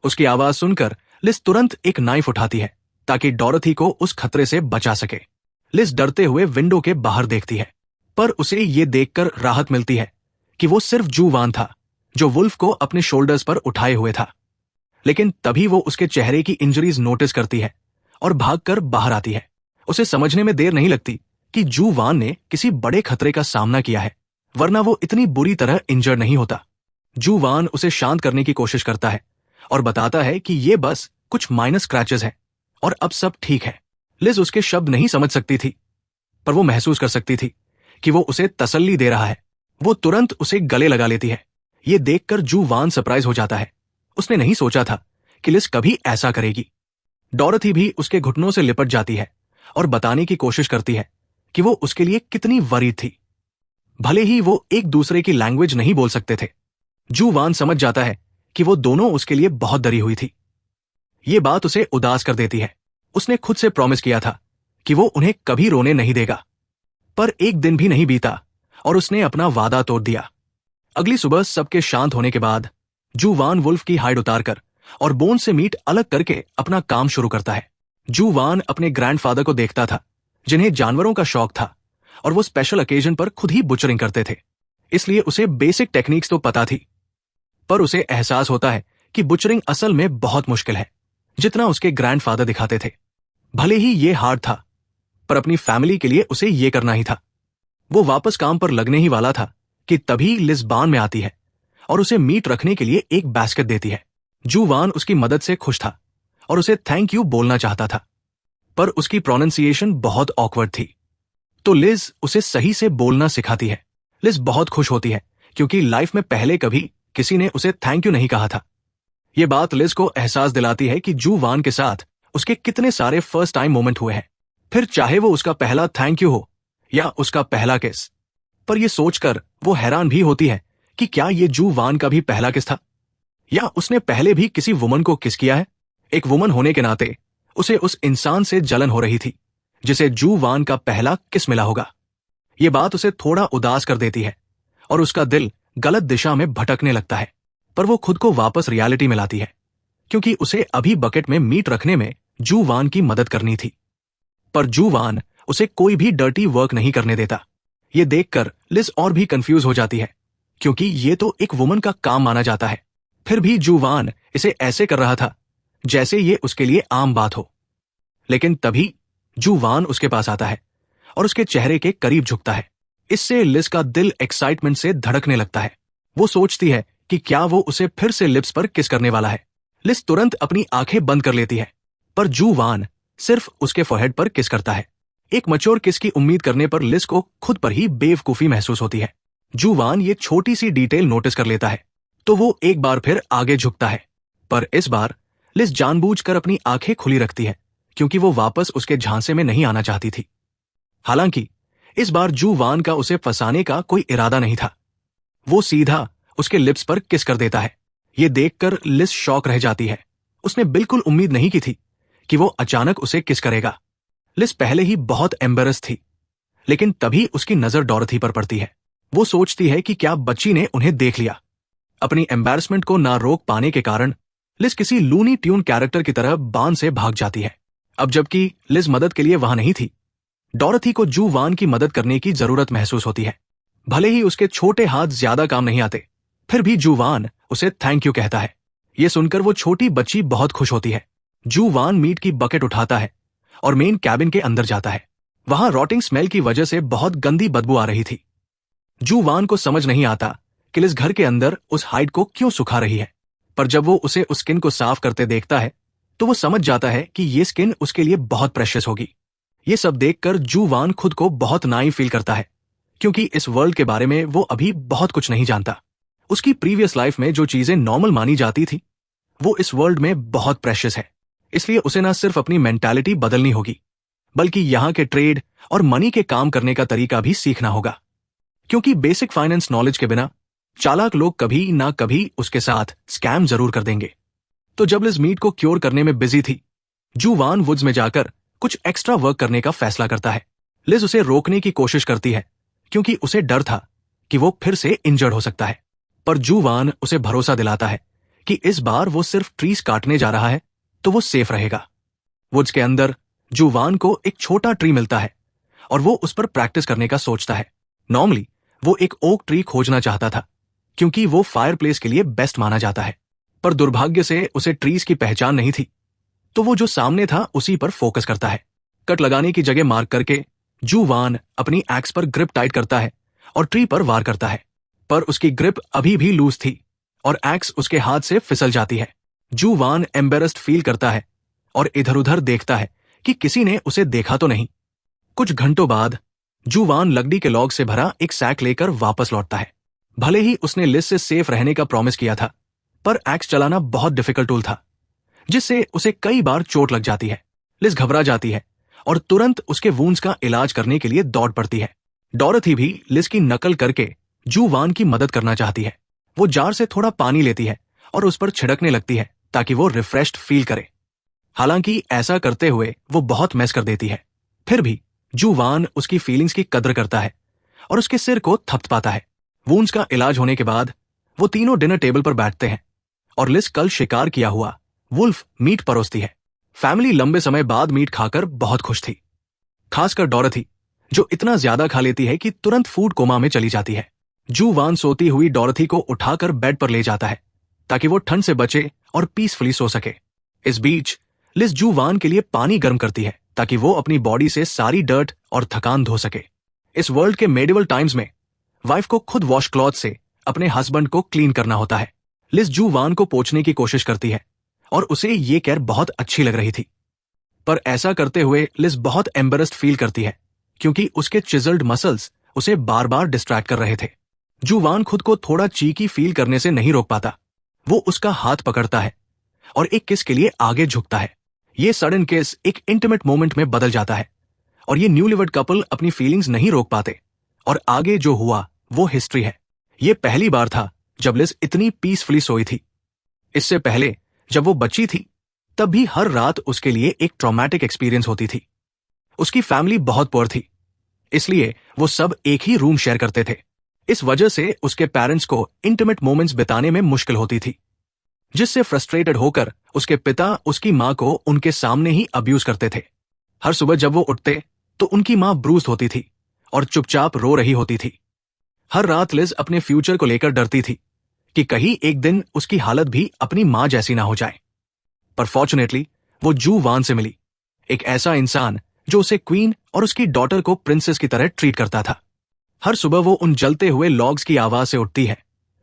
[SPEAKER 1] उसकी आवाज सुनकर लिज तुरंत एक नाइफ उठाती है, ताकि डॉरथी को उस खतरे से बचा सके। लिज डरते हुए विंडो के बाहर देखती है, पर उसे ये देखकर राहत मिलती है कि वो सिर्फ जू वान था, जो वुल्फ को अपने शोल्डर्स पर उठाए हुए था। लेकिन तभी वो उसके चेहरे की इंजरीज नोटिस करती है और भागकर बाहर आती है। उसे समझने में देर नहीं लगती कि जू वान ने किसी बड़े खतरे का सामना किया है, वरना वो इतनी बुरी तरह इंजर्ड नहीं होता। जू वान उसे शांत करने की कोशिश करता है और बताता है कि ये बस कुछ माइनर स्क्रैचेस हैं और अब सब ठीक है। लिज उसके शब्द नहीं समझ सकती थी, पर वो महसूस कर सकती थी कि वो उसे तसल्ली दे रहा है। वो तुरंत उसे गले लगा लेती है। ये देखकर जू वान सरप्राइज हो जाता है। उसने नहीं सोचा था कि लिज कभी ऐसा करेगी। डॉरथी भी उसके घुटनों से लिपट जाती है और बताने की कोशिश करती है कि वो उसके लिए कितनी वरीड थी। भले ही वो एक दूसरे की लैंग्वेज नहीं बोल सकते थे, जू वान समझ जाता है कि वो दोनों उसके लिए बहुत डरी हुई थी। ये बात उसे उदास कर देती है। उसने खुद से प्रॉमिस किया था कि वो उन्हें कभी रोने नहीं देगा, पर एक दिन भी नहीं बीता और उसने अपना वादा तोड़ दिया। अगली सुबह सबके शांत होने के बाद जू वान वुल्फ की हाइड उतारकर और बोन से मीट अलग करके अपना काम शुरू करता है। जू वान अपने ग्रैंडफादर को देखता था, जिन्हें जानवरों का शौक था, और वो स्पेशल ओकेजन पर खुद ही बुचरिंग करते थे, इसलिए उसे बेसिक टेक्निक्स तो पता थी। पर उसे एहसास होता है कि बुचरिंग असल में बहुत मुश्किल है, जितना उसके ग्रैंडफादर दिखाते थे। भले ही ये हार्ड था, पर अपनी फैमिली के लिए उसे ये करना ही था। वो वापस काम पर लगने ही वाला था कि तभी लिज बान में आती है और उसे मीट रखने के लिए एक बास्केट देती है। जू वान उसकी मदद से खुश था और उसे थैंक यू बोलना चाहता था, पर उसकी प्रोनाउंसिएशन बहुत ऑकवर्ड थी। तो लिज उसे सही से बोलना सिखाती है। लिज बहुत खुश होती है, क्योंकि लाइफ में पहले कभी किसी ने उसे थैंक यू नहीं कहा था। ये बात लिज को एहसास दिलाती है कि जू वान के साथ उसके कितने सारे फर्स्ट टाइम मोमेंट हुए हैं, फिर चाहे वो उसका पहला थैंक यू हो या उसका पहला किस। पर यह सोचकर वो हैरान भी होती है कि क्या ये जू वान का भी पहला किस था, या उसने पहले भी किसी वुमन को किस किया है। एक वुमन होने के नाते उसे उस इंसान से जलन हो रही थी जिसे जू वान का पहला किस मिला होगा। ये बात उसे थोड़ा उदास कर देती है और उसका दिल गलत दिशा में भटकने लगता है, पर वो खुद को वापस रियलिटी में लाती है, क्योंकि उसे अभी बकेट में मीट रखने में जू वान की मदद करनी थी। पर जू वान उसे कोई भी डर्टी वर्क नहीं करने देता। ये देखकर लिज और भी कंफ्यूज हो जाती है, क्योंकि ये तो एक वुमन का काम माना जाता है। फिर भी जू वान इसे ऐसे कर रहा था जैसे ये उसके लिए आम बात हो। लेकिन तभी जू वान उसके पास आता है और उसके चेहरे के करीब झुकता है। इससे लिज का दिल एक्साइटमेंट से धड़कने लगता है। वो सोचती है कि क्या वो उसे फिर से लिप्स पर किस करने वाला है। लिज तुरंत अपनी आंखें बंद कर लेती है, पर जू वान सिर्फ उसके फोरहेड पर किस करता है। एक मैच्योर किस की उम्मीद करने पर लिज को खुद पर ही बेवकूफी महसूस होती है। जू वान ये छोटी सी डिटेल नोटिस कर लेता है, तो वो एक बार फिर आगे झुकता है, पर इस बार लिज जानबूझकर अपनी आंखें खुली रखती है, क्योंकि वो वापस उसके झांसे में नहीं आना चाहती थी। हालांकि इस बार जू वान का उसे फंसाने का कोई इरादा नहीं था। वो सीधा उसके लिप्स पर किस कर देता है। ये देखकर लिज शॉक रह जाती है। उसने बिल्कुल उम्मीद नहीं की थी कि वो अचानक उसे किस करेगा। लिज पहले ही बहुत एम्बेरस थी, लेकिन तभी उसकी नजर डॉरथी पर पड़ती है। वो सोचती है कि क्या बच्ची ने उन्हें देख लिया। अपनी एम्बेरसमेंट को ना रोक पाने के कारण लिज किसी लूनी ट्यून कैरेक्टर की तरह बान से भाग जाती है। अब जबकि लिज मदद के लिए वहां नहीं थी, डॉरथी को जू वान की मदद करने की जरूरत महसूस होती है। भले ही उसके छोटे हाथ ज्यादा काम नहीं आते, फिर भी जू वान उसे थैंक यू कहता है। यह सुनकर वो छोटी बच्ची बहुत खुश होती है। जू वान मीट की बकेट उठाता है और मेन कैबिन के अंदर जाता है। वहां रॉटिंग स्मेल की वजह से बहुत गंदी बदबू आ रही थी। जू वान को समझ नहीं आता कि लिज घर के अंदर उस हाइड को क्यों सुखा रही है, पर जब वो उसे उस स्किन को साफ करते देखता है तो वो समझ जाता है कि ये स्किन उसके लिए बहुत प्रेशियस होगी। ये सब देखकर जू वान खुद को बहुत नाइव फील करता है, क्योंकि इस वर्ल्ड के बारे में वो अभी बहुत कुछ नहीं जानता। उसकी प्रीवियस लाइफ में जो चीजें नॉर्मल मानी जाती थी वो इस वर्ल्ड में बहुत प्रेशियस है। इसलिए उसे ना सिर्फ अपनी मेंटालिटी बदलनी होगी बल्कि यहाँ के ट्रेड और मनी के काम करने का तरीका भी सीखना होगा, क्योंकि बेसिक फाइनेंस नॉलेज के बिना चालाक लोग कभी ना कभी उसके साथ स्कैम जरूर कर देंगे। तो जब लिज मीट को क्योर करने में बिजी थी, जू वान वुड्स में जाकर कुछ एक्स्ट्रा वर्क करने का फैसला करता है। लिज उसे रोकने की कोशिश करती है क्योंकि उसे डर था कि वो फिर से इंजर्ड हो सकता है, पर जू वान उसे भरोसा दिलाता है कि इस बार वो सिर्फ ट्रीज काटने जा रहा है तो वो सेफ रहेगा। वुड्स के अंदर जू वान को एक छोटा ट्री मिलता है और वो उस पर प्रैक्टिस करने का सोचता है। नॉर्मली वो एक ओक ट्री खोजना चाहता था क्योंकि वो फायरप्लेस के लिए बेस्ट माना जाता है, पर दुर्भाग्य से उसे ट्रीज की पहचान नहीं थी, तो वो जो सामने था उसी पर फोकस करता है। कट लगाने की जगह मार्क करके जू वान अपनी एक्स पर ग्रिप टाइट करता है और ट्री पर वार करता है, पर उसकी ग्रिप अभी भी लूज थी और एक्स उसके हाथ से फिसल जाती है। जू वान एम्बेरस्ड फील करता है और इधर उधर देखता है कि किसी ने उसे देखा तो नहीं। कुछ घंटों बाद जू वान लकड़ी के लॉग से भरा एक सैक लेकर वापस लौटता है। भले ही उसने लिज से सेफ रहने का प्रॉमिस किया था, पर एक्स चलाना बहुत डिफिकल्ट टूल था जिससे उसे कई बार चोट लग जाती है। लिज घबरा जाती है और तुरंत उसके वूंड्स का इलाज करने के लिए दौड़ पड़ती है। डॉरथी भी लिज की नकल करके जू वान की मदद करना चाहती है। वो जार से थोड़ा पानी लेती है और उस पर छिड़कने लगती है ताकि वो रिफ्रेश्ड फील करे। हालांकि ऐसा करते हुए वो बहुत मैस कर देती है, फिर भी जू वान उसकी फीलिंग्स की कद्र करता है और उसके सिर को थपथपाता है। वूंड्स का इलाज होने के बाद वो तीनों डिनर टेबल पर बैठते हैं और लिज कल शिकार किया हुआ वुल्फ मीट परोसती है। फैमिली लंबे समय बाद मीट खाकर बहुत खुश थी, खासकर डॉरथी जो इतना ज्यादा खा लेती है कि तुरंत फूड कोमा में चली जाती है। जू वान सोती हुई डॉरथी को उठाकर बेड पर ले जाता है ताकि वो ठंड से बचे और पीसफुली सो सके। इस बीच लिज जू वान के लिए पानी गर्म करती है ताकि वो अपनी बॉडी से सारी डर्ट और थकान धो सके। इस वर्ल्ड के मेडिवल टाइम्स में वाइफ को खुद वॉश क्लॉथ से अपने हस्बैंड को क्लीन करना होता है। लिज जू वान को पोंछने की कोशिश करती है और उसे ये केयर बहुत अच्छी लग रही थी, पर ऐसा करते हुए लिज बहुत एम्बेरस्ड फील करती है क्योंकि उसके चिजल्ड मसल्स उसे बार बार डिस्ट्रैक्ट कर रहे थे। जू वान खुद को थोड़ा चीकी फील करने से नहीं रोक पाता। वो उसका हाथ पकड़ता है और एक किस के लिए आगे झुकता है। ये सडन किस एक इंटीमेट मोमेंट में बदल जाता है और ये न्यूलीवड कपल अपनी फीलिंग्स नहीं रोक पाते और आगे जो हुआ वो हिस्ट्री है। ये पहली बार था जब लिज इतनी पीसफुली सोई थी। इससे पहले जब वो बच्ची थी तब भी हर रात उसके लिए एक ट्रॉमेटिक एक्सपीरियंस होती थी। उसकी फैमिली बहुत पुअर थी, इसलिए वो सब एक ही रूम शेयर करते थे। इस वजह से उसके पेरेंट्स को इंटीमेट मोमेंट्स बिताने में मुश्किल होती थी, जिससे फ्रस्ट्रेटेड होकर उसके पिता उसकी मां को उनके सामने ही अब्यूज करते थे। हर सुबह जब वो उठते तो उनकी मां ब्रूस्ड होती थी और चुपचाप रो रही होती थी। हर रात लिज अपने फ्यूचर को लेकर डरती थी कि कहीं एक दिन उसकी हालत भी अपनी मां जैसी ना हो जाए। पर फॉर्चुनेटली वो जू वान से मिली, एक ऐसा इंसान जो उसे क्वीन और उसकी डॉटर को प्रिंसेस की तरह ट्रीट करता था। हर सुबह वो उन जलते हुए लॉग्स की आवाज से उठती है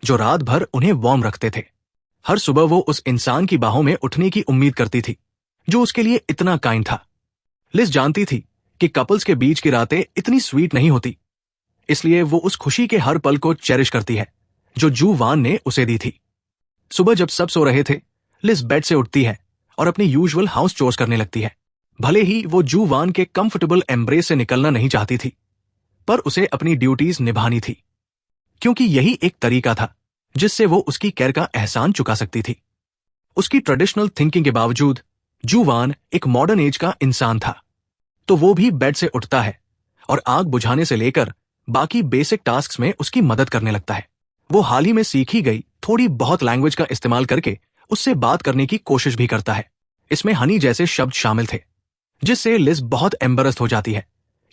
[SPEAKER 1] जो रात भर उन्हें वार्म रखते थे। हर सुबह वो उस इंसान की बाहों में उठने की उम्मीद करती थी जो उसके लिए इतना काइंड था। लिज जानती थी कि कपल्स के बीच की रातें इतनी स्वीट नहीं होती, इसलिए वो उस खुशी के हर पल को चेरिश करती है जो जू वान ने उसे दी थी। सुबह जब सब सो रहे थे, लिज बेड से उठती है और अपनी यूजुअल हाउस चोर्स करने लगती है। भले ही वो जू वान के कंफर्टेबल एम्ब्रेस से निकलना नहीं चाहती थी, पर उसे अपनी ड्यूटीज निभानी थी क्योंकि यही एक तरीका था जिससे वो उसकी केयर का एहसान चुका सकती थी। उसकी ट्रेडिशनल थिंकिंग के बावजूद जू वान एक मॉडर्न एज का इंसान था, तो वो भी बेड से उठता है और आग बुझाने से लेकर बाकी बेसिक टास्क्स में उसकी मदद करने लगता है। वो हाल ही में सीखी गई थोड़ी बहुत लैंग्वेज का इस्तेमाल करके उससे बात करने की कोशिश भी करता है। इसमें हनी जैसे शब्द शामिल थे, जिससे लिज बहुत एम्बेरस्ड हो जाती है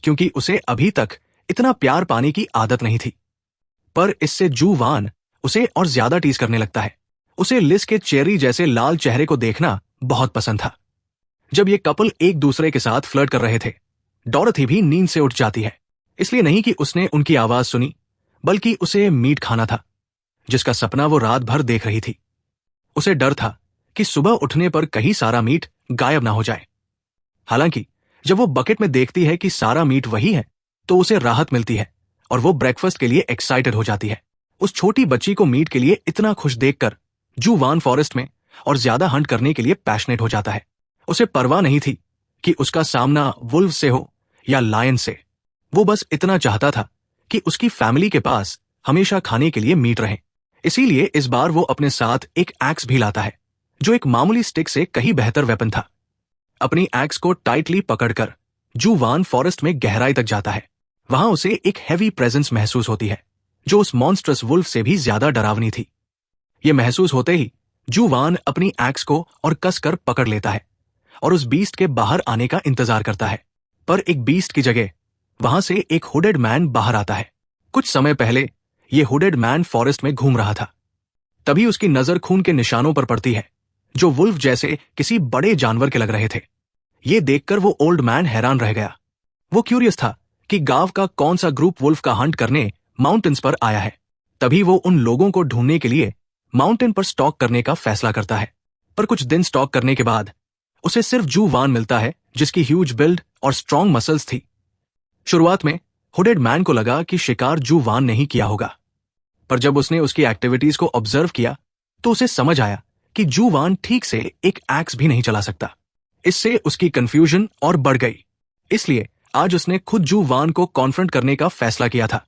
[SPEAKER 1] क्योंकि उसे अभी तक इतना प्यार पाने की आदत नहीं थी। पर इससे जू वान उसे और ज्यादा टीज करने लगता है। उसे लिज के चेरी जैसे लाल चेहरे को देखना बहुत पसंद था। जब ये कपल एक दूसरे के साथ फ्लर्ट कर रहे थे, डॉरथी भी नींद से उठ जाती है। इसलिए नहीं कि उसने उनकी आवाज सुनी, बल्कि उसे मीट खाना था जिसका सपना वो रात भर देख रही थी। उसे डर था कि सुबह उठने पर कहीं सारा मीट गायब ना हो जाए। हालांकि जब वो बकेट में देखती है कि सारा मीट वही है, तो उसे राहत मिलती है और वो ब्रेकफास्ट के लिए एक्साइटेड हो जाती है। उस छोटी बच्ची को मीट के लिए इतना खुश देखकर जू वान फॉरेस्ट में और ज्यादा हंट करने के लिए पैशनेट हो जाता है। उसे परवाह नहीं थी कि उसका सामना वुल्व से हो या लायन से। वो बस इतना चाहता था कि उसकी फैमिली के पास हमेशा खाने के लिए मीट रहे। इसीलिए इस बार वो अपने साथ एक एक्स भी लाता है, जो एक मामूली स्टिक से कहीं बेहतर वेपन था। अपनी एक्स को टाइटली पकड़कर जू वान फॉरेस्ट में गहराई तक जाता है। वहां उसे एक हैवी प्रेजेंस महसूस होती है, जो उस मॉन्स्ट्रस वुल्फ से भी ज्यादा डरावनी थी। ये महसूस होते ही जू वान अपनी एक्स को और कसकर पकड़ लेता है और उस बीस्ट के बाहर आने का इंतजार करता है। पर एक बीस्ट की जगह वहां से एक हुडेड मैन बाहर आता है। कुछ समय पहले ये हुडेड मैन फॉरेस्ट में घूम रहा था। तभी उसकी नजर खून के निशानों पर पड़ती है, जो वुल्फ जैसे किसी बड़े जानवर के लग रहे थे। ये देखकर वो ओल्ड मैन हैरान रह गया। वो क्यूरियस था कि गांव का कौन सा ग्रुप वुल्फ का हंट करने माउंटेन्स पर आया है। तभी वो उन लोगों को ढूंढने के लिए माउंटेन पर स्टॉक करने का फैसला करता है। पर कुछ दिन स्टॉक करने के बाद उसे सिर्फ जू वान मिलता है, जिसकी ह्यूज बिल्ड और स्ट्रॉन्ग मसल्स थी। शुरुआत में हुडेड मैन को लगा कि शिकार जू वान ने ही किया होगा, पर जब उसने उसकी एक्टिविटीज को ऑब्जर्व किया तो उसे समझ आया कि जू वान ठीक से एक एक्स भी नहीं चला सकता। इससे उसकी कंफ्यूजन और बढ़ गई। इसलिए आज उसने खुद जू वान को कॉन्फ्रंट करने का फैसला किया था।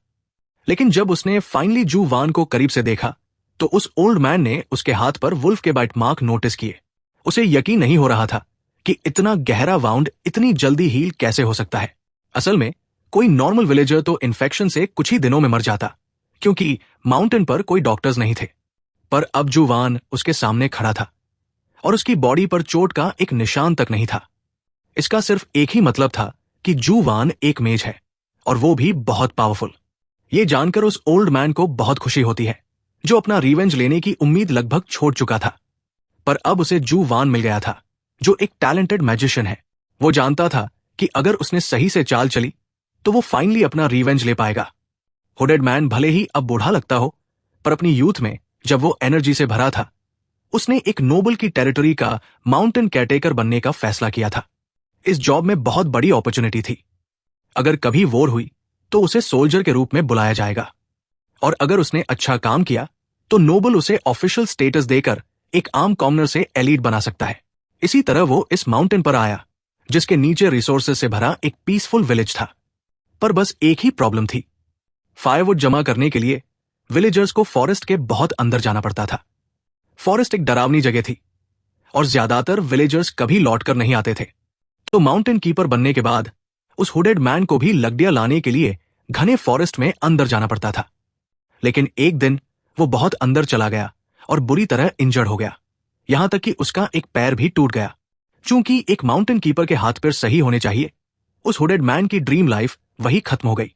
[SPEAKER 1] लेकिन जब उसने फाइनली जू वान को करीब से देखा तो उस ओल्ड मैन ने उसके हाथ पर वुल्फ के बाइट मार्क नोटिस किए। उसे यकीन नहीं हो रहा था कि इतना गहरा वाउंड इतनी जल्दी हील कैसे हो सकता है। असल में कोई नॉर्मल विलेजर तो इन्फेक्शन से कुछ ही दिनों में मर जाता, क्योंकि माउंटेन पर कोई डॉक्टर्स नहीं थे। पर अब जू वान उसके सामने खड़ा था और उसकी बॉडी पर चोट का एक निशान तक नहीं था। इसका सिर्फ एक ही मतलब था कि जू वान एक मेज है, और वो भी बहुत पावरफुल। ये जानकर उस ओल्ड मैन को बहुत खुशी होती है, जो अपना रिवेंज लेने की उम्मीद लगभग छोड़ चुका था। पर अब उसे जू वान मिल गया था, जो एक टैलेंटेड मैजिशियन है। वो जानता था कि अगर उसने सही से चाल चली तो वो फाइनली अपना रिवेंज ले पाएगा। हुडेड मैन भले ही अब बूढ़ा लगता हो, पर अपनी यूथ में जब वो एनर्जी से भरा था, उसने एक नोबल की टेरिटरी का माउंटेन केयरटेकर बनने का फैसला किया था। इस जॉब में बहुत बड़ी अपॉर्चुनिटी थी। अगर कभी वॉर हुई तो उसे सोल्जर के रूप में बुलाया जाएगा, और अगर उसने अच्छा काम किया तो नोबल उसे ऑफिशियल स्टेटस देकर एक आम कॉमनर से एलीट बना सकता है। इसी तरह वो इस माउंटेन पर आया, जिसके नीचे रिसोर्सेज से भरा एक पीसफुल विलेज था। पर बस एक ही प्रॉब्लम थी। फायरवुड जमा करने के लिए विलेजर्स को फॉरेस्ट के बहुत अंदर जाना पड़ता था। फॉरेस्ट एक डरावनी जगह थी और ज्यादातर विलेजर्स कभी लौटकर नहीं आते थे। तो माउंटेन कीपर बनने के बाद उस हुडेड मैन को भी लकड़ियां लाने के लिए घने फॉरेस्ट में अंदर जाना पड़ता था। लेकिन एक दिन वो बहुत अंदर चला गया और बुरी तरह इंजर्ड हो गया, यहां तक कि उसका एक पैर भी टूट गया। चूंकि एक माउंटेन कीपर के हाथ पैर सही होने चाहिए, उस हुडेड मैन की ड्रीम लाइफ वही खत्म हो गई।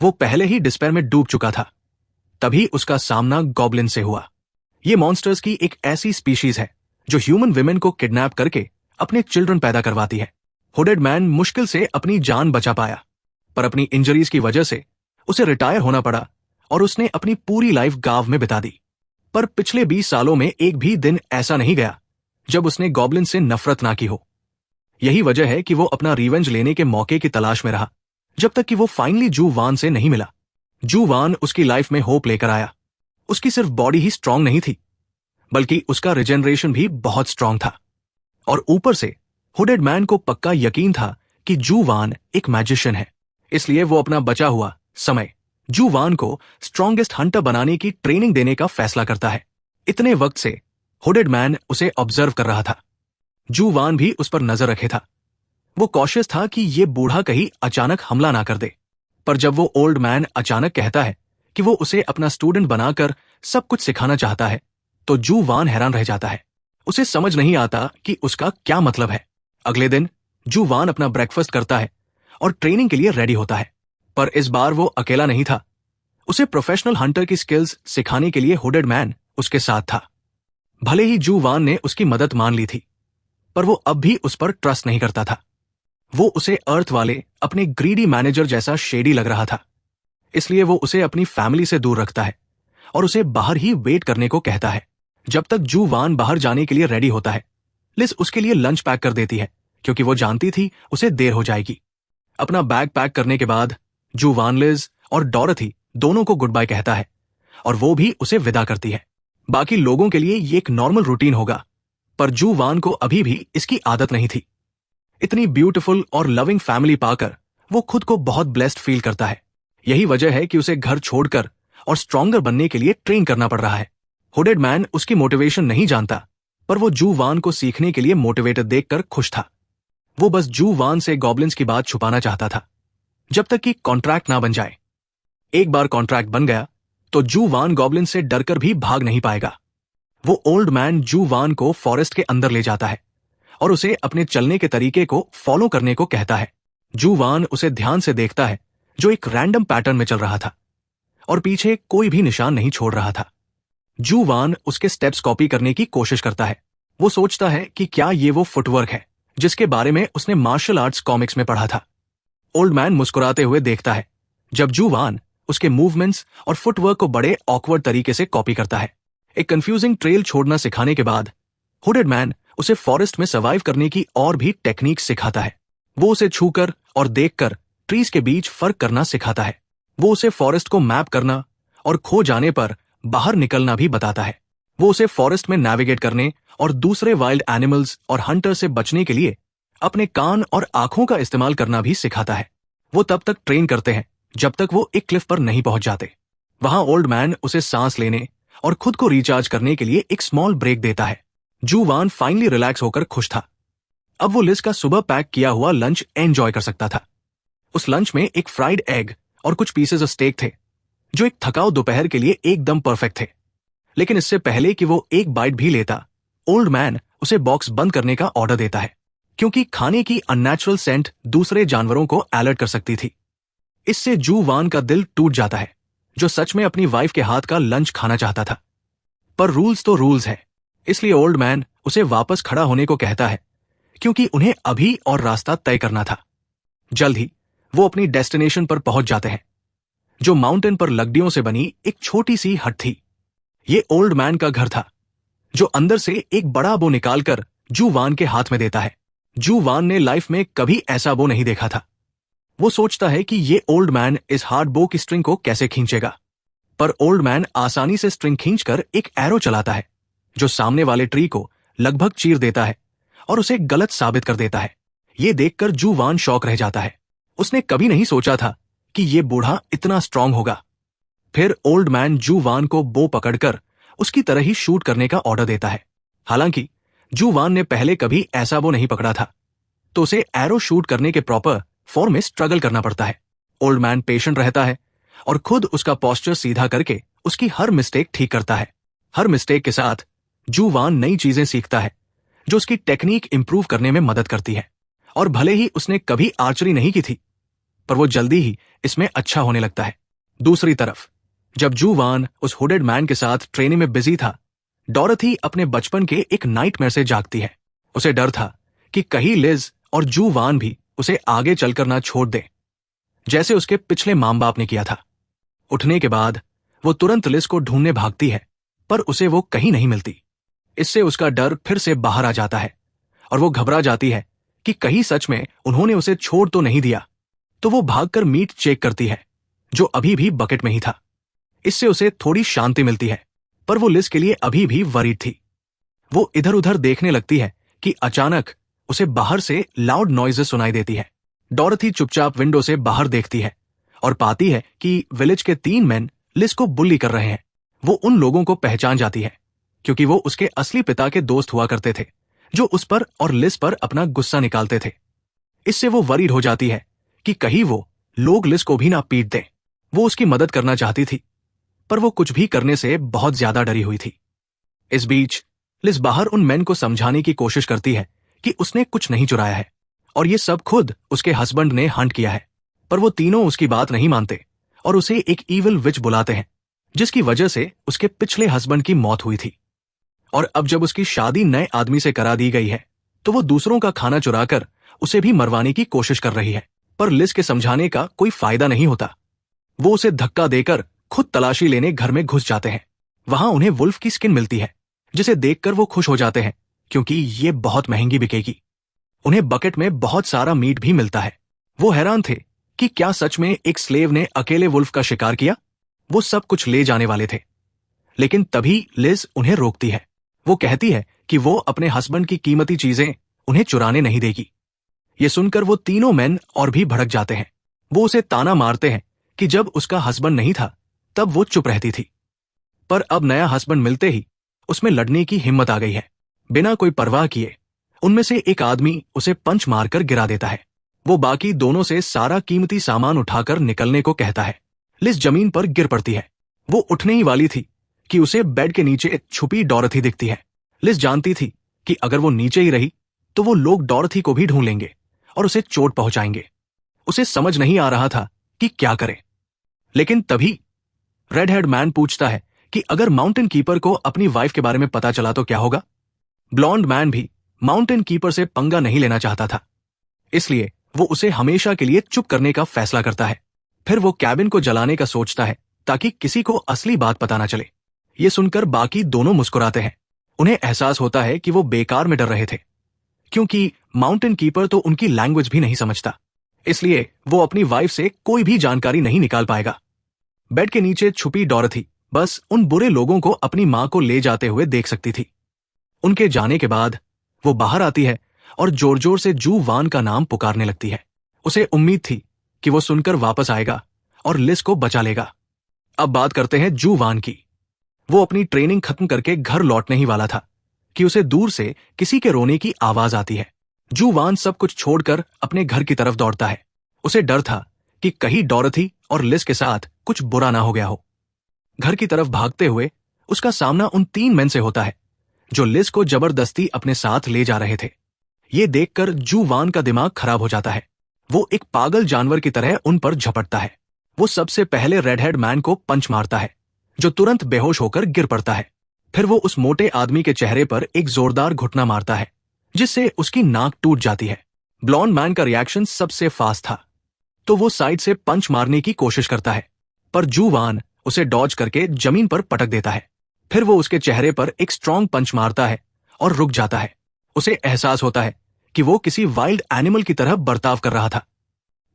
[SPEAKER 1] वो पहले ही डिस्पेयर में डूब चुका था। तभी उसका सामना गॉब्लिन से हुआ। ये मॉन्स्टर्स की एक ऐसी स्पीशीज है जो ह्यूमन विमेन को किडनैप करके अपने चिल्ड्रन पैदा करवाती है। हुडेड मैन मुश्किल से अपनी जान बचा पाया, पर अपनी इंजरीज की वजह से उसे रिटायर होना पड़ा और उसने अपनी पूरी लाइफ गांव में बिता दी। पर पिछले 20 सालों में एक भी दिन ऐसा नहीं गया जब उसने गॉब्लिन से नफरत ना की हो। यही वजह है कि वो अपना रिवेंज लेने के मौके की तलाश में रहा, जब तक कि वो फाइनली जू वान से नहीं मिला। जू वान उसकी लाइफ में होप लेकर आया। उसकी सिर्फ बॉडी ही स्ट्रांग नहीं थी, बल्कि उसका रिजेनरेशन भी बहुत स्ट्रांग था। और ऊपर से हुडेड मैन को पक्का यकीन था कि जू वान एक मैजिशियन है। इसलिए वो अपना बचा हुआ समय जू वान को स्ट्रॉन्गेस्ट हंटर बनाने की ट्रेनिंग देने का फैसला करता है। इतने वक्त से हुडेड मैन उसे ऑब्जर्व कर रहा था। जू वान भी उस पर नजर रखे था। वो कॉशियस था कि ये बूढ़ा कहीं अचानक हमला ना कर दे। पर जब वो ओल्ड मैन अचानक कहता है कि वो उसे अपना स्टूडेंट बनाकर सब कुछ सिखाना चाहता है, तो जू वान हैरान रह जाता है। उसे समझ नहीं आता कि उसका क्या मतलब है। अगले दिन जू वान अपना ब्रेकफास्ट करता है और ट्रेनिंग के लिए रेडी होता है। पर इस बार वो अकेला नहीं था। उसे प्रोफेशनल हंटर की स्किल्स सिखाने के लिए हुडेड मैन उसके साथ था। भले ही जू वान ने उसकी मदद मान ली थी, पर वो अब भी उस पर ट्रस्ट नहीं करता था। वो उसे अर्थ वाले अपने ग्रीडी मैनेजर जैसा शेडी लग रहा था। इसलिए वो उसे अपनी फैमिली से दूर रखता है और उसे बाहर ही वेट करने को कहता है। जब तक जू वान बाहर जाने के लिए रेडी होता है, लिस उसके लिए लंच पैक कर देती है, क्योंकि वो जानती थी उसे देर हो जाएगी। अपना बैग पैक करने के बाद जू वान, लिज और डॉरथी दोनों को गुड बाय कहता है और वो भी उसे विदा करती है। बाकी लोगों के लिए ये एक नॉर्मल रूटीन होगा, पर जू वान को अभी भी इसकी आदत नहीं थी। इतनी ब्यूटीफुल और लविंग फैमिली पाकर वो खुद को बहुत ब्लेस्ड फील करता है। यही वजह है कि उसे घर छोड़कर और स्ट्रॉन्गर बनने के लिए ट्रेन करना पड़ रहा है। हुडेड मैन उसकी मोटिवेशन नहीं जानता, पर वो जू वान को सीखने के लिए मोटिवेटेड देखकर खुश था। वो बस जू वान से गॉब्लिन्स की बात छुपाना चाहता था, जब तक कि कॉन्ट्रैक्ट ना बन जाए। एक बार कॉन्ट्रैक्ट बन गया तो जू वान गॉब्लिन से डरकर भी भाग नहीं पाएगा। वो ओल्ड मैन जू वान को फॉरेस्ट के अंदर ले जाता है और उसे अपने चलने के तरीके को फॉलो करने को कहता है। जू वान उसे ध्यान से देखता है, जो एक रैंडम पैटर्न में चल रहा था और पीछे कोई भी निशान नहीं छोड़ रहा था। जू वान उसके स्टेप्स कॉपी करने की कोशिश करता है। वो सोचता है कि क्या ये वो फुटवर्क है जिसके बारे में उसने मार्शल आर्ट्स कॉमिक्स में पढ़ा था। ओल्ड मैन मुस्कुराते हुए देखता है जब जू वान उसके मूवमेंट्स और फुटवर्क को बड़े ऑकवर्ड तरीके से कॉपी करता है। एक कंफ्यूजिंग ट्रेल छोड़ना सिखाने के बाद हुडेड मैन उसे फॉरेस्ट में सर्वाइव करने की और भी टेक्निक सिखाता है। वो उसे छूकर और देखकर ट्रीज के बीच फर्क करना सिखाता है। वो उसे फॉरेस्ट को मैप करना और खो जाने पर बाहर निकलना भी बताता है। वो उसे फॉरेस्ट में नेविगेट करने और दूसरे वाइल्ड एनिमल्स और हंटर से बचने के लिए अपने कान और आंखों का इस्तेमाल करना भी सिखाता है। वो तब तक ट्रेन करते हैं जब तक वो एक क्लिफ पर नहीं पहुंच जाते। वहां ओल्ड मैन उसे सांस लेने और खुद को रिचार्ज करने के लिए एक स्मॉल ब्रेक देता है। जू वान फाइनली रिलैक्स होकर खुश था। अब वो लिज का सुबह पैक किया हुआ लंच एंजॉय कर सकता था। उस लंच में एक फ्राइड एग और कुछ पीसेस ऑफ स्टेक थे, जो एक थकाऊ दोपहर के लिए एकदम परफेक्ट थे। लेकिन इससे पहले कि वो एक बाइट भी लेता, ओल्ड मैन उसे बॉक्स बंद करने का ऑर्डर देता है, क्योंकि खाने की अननेचुरल सेंट दूसरे जानवरों को अलर्ट कर सकती थी। इससे जू वान का दिल टूट जाता है, जो सच में अपनी वाइफ के हाथ का लंच खाना चाहता था। पर रूल्स तो रूल्स है, इसलिए ओल्ड मैन उसे वापस खड़ा होने को कहता है, क्योंकि उन्हें अभी और रास्ता तय करना था। जल्द ही वो अपनी डेस्टिनेशन पर पहुंच जाते हैं, जो माउंटेन पर लकड़ियों से बनी एक छोटी सी हट थी। ये ओल्ड मैन का घर था, जो अंदर से एक बड़ा बो निकालकर जू वान के हाथ में देता है। जू वान ने लाइफ में कभी ऐसा बो नहीं देखा था। वो सोचता है कि ये ओल्ड मैन इस हार्ड बो की स्ट्रिंग को कैसे खींचेगा, पर ओल्ड मैन आसानी से स्ट्रिंग खींचकर एक एरो चलाता है, जो सामने वाले ट्री को लगभग चीर देता है और उसे गलत साबित कर देता है। ये देखकर जू वान शॉक रह जाता है। उसने कभी नहीं सोचा था कि ये बूढ़ा इतना स्ट्रांग होगा। फिर ओल्ड मैन जू वान को बो पकड़कर उसकी तरह ही शूट करने का ऑर्डर देता है। हालांकि जू वान ने पहले कभी ऐसा बो नहीं पकड़ा था, तो उसे एरो शूट करने के प्रॉपर फॉर्म में स्ट्रगल करना पड़ता है। ओल्ड मैन पेशेंट रहता है और खुद उसका पोस्चर सीधा करके उसकी हर मिस्टेक ठीक करता है। हर मिस्टेक के साथ जू वान नई चीजें सीखता है, जो उसकी टेक्निक इंप्रूव करने में मदद करती है। और भले ही उसने कभी आर्चरी नहीं की थी, पर वो जल्दी ही इसमें अच्छा होने लगता है। दूसरी तरफ जब जू वान उस हुडेड मैन के साथ ट्रेनिंग में बिजी था, डॉरथी अपने बचपन के एक नाइटमेयर से जागती है। उसे डर था कि कहीं लिज और जू वान भी उसे आगे चलकर ना छोड़ दे, जैसे उसके पिछले मां बाप ने किया था। उठने के बाद वो तुरंत लिज को ढूंढने भागती है, पर उसे वो कहीं नहीं मिलती। इससे उसका डर फिर से बाहर आ जाता है और वो घबरा जाती है कि कहीं सच में उन्होंने उसे छोड़ तो नहीं दिया। तो वो भागकर मीट चेक करती है, जो अभी भी बकेट में ही था। इससे उसे थोड़ी शांति मिलती है, पर वो लिज के लिए अभी भी वरीड थी। वो इधर उधर देखने लगती है कि अचानक उसे बाहर से लाउड नॉइजेस सुनाई देती है। डॉरथी चुपचाप विंडो से बाहर देखती है और पाती है कि विलेज के 3 मैन लिज को बुली कर रहे हैं। वो उन लोगों को पहचान जाती है, क्योंकि वो उसके असली पिता के दोस्त हुआ करते थे, जो उस पर और लिज पर अपना गुस्सा निकालते थे। इससे वो वरीड हो जाती है कि कहीं वो लोग लिज को भी ना पीट दें। वो उसकी मदद करना चाहती थी, पर वो कुछ भी करने से बहुत ज्यादा डरी हुई थी। इस बीच लिज बाहर उन मैन को समझाने की कोशिश करती है कि उसने कुछ नहीं चुराया है और ये सब खुद उसके हस्बैंड ने हंट किया है। पर वो तीनों उसकी बात नहीं मानते और उसे एक ईविल विच बुलाते हैं, जिसकी वजह से उसके पिछले हस्बैंड की मौत हुई थी। और अब जब उसकी शादी नए आदमी से करा दी गई है, तो वो दूसरों का खाना चुराकर उसे भी मरवाने की कोशिश कर रही है। पर लिज के समझाने का कोई फायदा नहीं होता। वो उसे धक्का देकर खुद तलाशी लेने घर में घुस जाते हैं। वहां उन्हें वुल्फ की स्किन मिलती है, जिसे देखकर वो खुश हो जाते हैं, क्योंकि ये बहुत महंगी बिकेगी। उन्हें बकेट में बहुत सारा मीट भी मिलता है। वो हैरान थे कि क्या सच में एक स्लेव ने अकेले वुल्फ का शिकार किया। वो सब कुछ ले जाने वाले थे, लेकिन तभी लिज उन्हें रोकती है। वो कहती है कि वो अपने हस्बैंड की कीमती चीजें उन्हें चुराने नहीं देगी। ये सुनकर वो तीनों मैन और भी भड़क जाते हैं। वो उसे ताना मारते हैं कि जब उसका हस्बैंड नहीं था तब वो चुप रहती थी, पर अब नया हस्बैंड मिलते ही उसमें लड़ने की हिम्मत आ गई है। बिना कोई परवाह किए उनमें से एक आदमी उसे पंच मारकर गिरा देता है। वो बाकी दोनों से सारा कीमती सामान उठाकर निकलने को कहता है। लिज जमीन पर गिर पड़ती है। वो उठने ही वाली थी कि उसे बेड के नीचे छुपी डॉरथी दिखती है। लिज जानती थी कि अगर वो नीचे ही रही तो वो लोग डॉरथी को भी ढूंढ लेंगे और उसे चोट पहुंचाएंगे। उसे समझ नहीं आ रहा था कि क्या करे। लेकिन तभी रेड हेड मैन पूछता है कि अगर माउंटेन कीपर को अपनी वाइफ के बारे में पता चला तो क्या होगा। ब्लॉन्ड मैन भी माउंटेन कीपर से पंगा नहीं लेना चाहता था, इसलिए वो उसे हमेशा के लिए चुप करने का फैसला करता है। फिर वो कैबिन को जलाने का सोचता है ताकि किसी को असली बात पता ना चले। ये सुनकर बाकी दोनों मुस्कुराते हैं। उन्हें एहसास होता है कि वो बेकार में डर रहे थे, क्योंकि माउंटेन कीपर तो उनकी लैंग्वेज भी नहीं समझता, इसलिए वो अपनी वाइफ से कोई भी जानकारी नहीं निकाल पाएगा। बेड के नीचे छुपी डॉरथी बस उन बुरे लोगों को अपनी मां को ले जाते हुए देख सकती थी। उनके जाने के बाद वो बाहर आती है और जोर जोर से जू वान का नाम पुकारने लगती है। उसे उम्मीद थी कि वो सुनकर वापस आएगा और लिज को बचा लेगा। अब बात करते हैं जू वान की। वो अपनी ट्रेनिंग खत्म करके घर लौटने ही वाला था कि उसे दूर से किसी के रोने की आवाज आती है। जू वान सब कुछ छोड़कर अपने घर की तरफ दौड़ता है। उसे डर था कि कहीं डॉरथी और लिज के साथ कुछ बुरा ना हो गया हो। घर की तरफ भागते हुए उसका सामना उन तीन मेन से होता है जो लिज को जबरदस्ती अपने साथ ले जा रहे थे। ये देखकर जू वान का दिमाग खराब हो जाता है। वो एक पागल जानवर की तरह उन पर झपटता है। वो सबसे पहले रेड हेड मैन को पंच मारता है, जो तुरंत बेहोश होकर गिर पड़ता है। फिर वो उस मोटे आदमी के चेहरे पर एक जोरदार घुटना मारता है, जिससे उसकी नाक टूट जाती है। ब्लॉन्ड मैन का रिएक्शन सबसे फास्ट था, तो वो साइड से पंच मारने की कोशिश करता है, पर जू वान उसे डॉज करके जमीन पर पटक देता है। फिर वो उसके चेहरे पर एक स्ट्रॉन्ग पंच मारता है और रुक जाता है। उसे एहसास होता है कि वो किसी वाइल्ड एनिमल की तरह बर्ताव कर रहा था,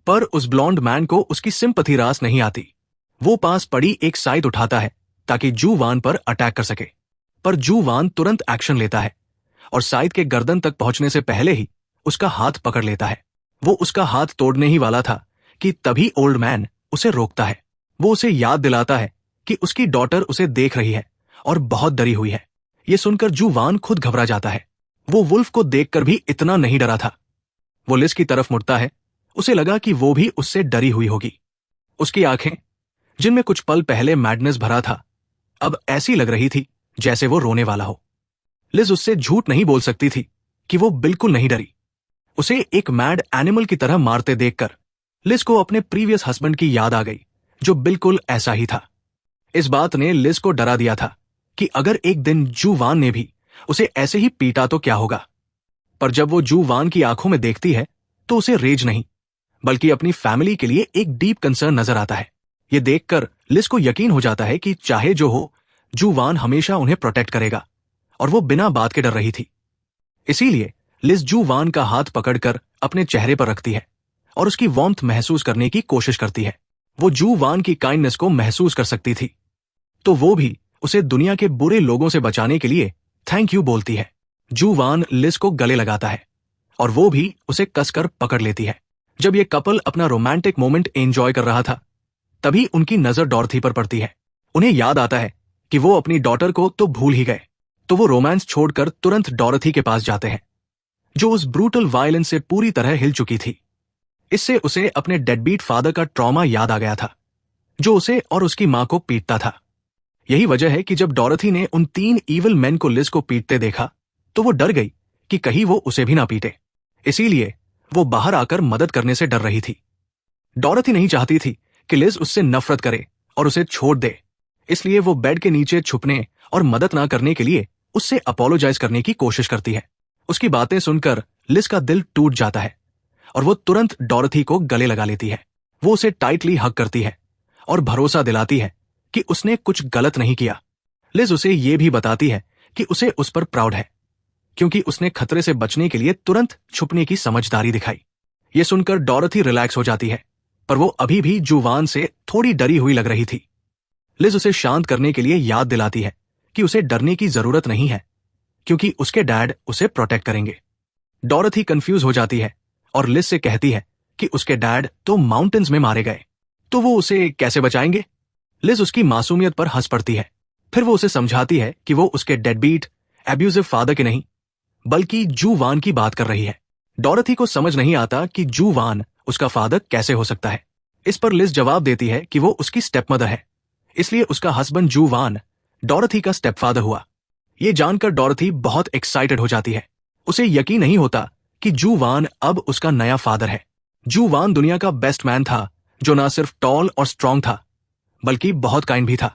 [SPEAKER 1] पर उस ब्लॉन्ड मैन को उसकी सिंपैथी रास नहीं आती। वो पास पड़ी एक साइड उठाता है ताकि जू वान पर अटैक कर सके, पर जू वान तुरंत एक्शन लेता है और साइड के गर्दन तक पहुंचने से पहले ही उसका हाथ पकड़ लेता है। वो उसका हाथ तोड़ने ही वाला था कि तभी ओल्ड मैन उसे रोकता है। वो उसे याद दिलाता है कि उसकी डॉटर उसे देख रही है और बहुत डरी हुई है। ये सुनकर जू वान खुद घबरा जाता है। वो वुल्फ को देखकर भी इतना नहीं डरा था। वो लिज की तरफ मुड़ता है। उसे लगा कि वो भी उससे डरी हुई होगी। उसकी आंखें, जिनमें कुछ पल पहले मैडनेस भरा था, अब ऐसी लग रही थी जैसे वो रोने वाला हो। लिज उससे झूठ नहीं बोल सकती थी कि वो बिल्कुल नहीं डरी। उसे एक मैड एनिमल की तरह मारते देखकर लिज को अपने प्रीवियस हस्बैंड की याद आ गई, जो बिल्कुल ऐसा ही था। इस बात ने लिज को डरा दिया था कि अगर एक दिन जू वान ने भी उसे ऐसे ही पीटा तो क्या होगा। पर जब वो जू वान की आंखों में देखती है तो उसे रेज नहीं, बल्कि अपनी फैमिली के लिए एक डीप कंसर्न नजर आता है। ये देखकर लिज को यकीन हो जाता है कि चाहे जो हो, जू वान हमेशा उन्हें प्रोटेक्ट करेगा, और वो बिना बात के डर रही थी। इसीलिए लिज जू वान का हाथ पकड़कर अपने चेहरे पर रखती है और उसकी वार्मथ महसूस करने की कोशिश करती है। वो जू वान की काइंडनेस को महसूस कर सकती थी, तो वो भी उसे दुनिया के बुरे लोगों से बचाने के लिए थैंक यू बोलती है। जू वान लिज को गले लगाता है और वो भी उसे कसकर पकड़ लेती है। जब ये कपल अपना रोमांटिक मोमेंट एंजॉय कर रहा था, तभी उनकी नजर डॉरथी पर पड़ती है। उन्हें याद आता है कि वो अपनी डॉटर को तो भूल ही गए, तो वो रोमांस छोड़कर तुरंत डॉरथी के पास जाते हैं, जो उस ब्रूटल वायलेंस से पूरी तरह हिल चुकी थी। इससे उसे अपने डेडबीट फादर का ट्रॉमा याद आ गया था, जो उसे और उसकी मां को पीटता था। यही वजह है कि जब डॉरथी ने उन तीन ईविल मैन को लिज को पीटते देखा तो वो डर गई कि कहीं वो उसे भी ना पीटे। इसीलिए वो बाहर आकर मदद करने से डर रही थी। डॉरथी नहीं चाहती थी कि लिज उससे नफरत करे और उसे छोड़ दे, इसलिए वो बेड के नीचे छुपने और मदद ना करने के लिए उससे अपोलोजाइज करने की कोशिश करती है। उसकी बातें सुनकर लिज का दिल टूट जाता है और वो तुरंत डॉरथी को गले लगा लेती है। वो उसे टाइटली हग करती है और भरोसा दिलाती है कि उसने कुछ गलत नहीं किया। लिज उसे ये भी बताती है कि उसे उस पर प्राउड है, क्योंकि उसने खतरे से बचने के लिए तुरंत छुपने की समझदारी दिखाई। ये सुनकर डॉरथी रिलैक्स हो जाती है, पर वो अभी भी जूवान से थोड़ी डरी हुई लग रही थी। लिज उसे शांत करने के लिए याद दिलाती है कि उसे डरने की जरूरत नहीं है, क्योंकि उसके डैड उसे प्रोटेक्ट करेंगे। डॉरथी कंफ्यूज हो जाती है और लिज से कहती है कि उसके डैड तो माउंटेन्स में मारे गए, तो वो उसे कैसे बचाएंगे। लिज उसकी मासूमियत पर हंस पड़ती है। फिर वो उसे समझाती है कि वो उसके डेडबीट एब्यूजिव फादर के नहीं, बल्कि जू वान की बात कर रही है। डॉरथी को समझ नहीं आता कि जू वान उसका फादर कैसे हो सकता है। इस पर लिज जवाब देती है कि वो उसकी स्टेप मदर है, इसलिए उसका हस्बैंड जू वान डॉरथी का स्टेप फादर हुआ। ये जानकर डॉरथी बहुत एक्साइटेड हो जाती है। उसे यकीन नहीं होता कि जू वान अब उसका नया फादर है। जू वान दुनिया का बेस्ट मैन था, जो ना सिर्फ टॉल और स्ट्रांग था, बल्कि बहुत काइंड भी था।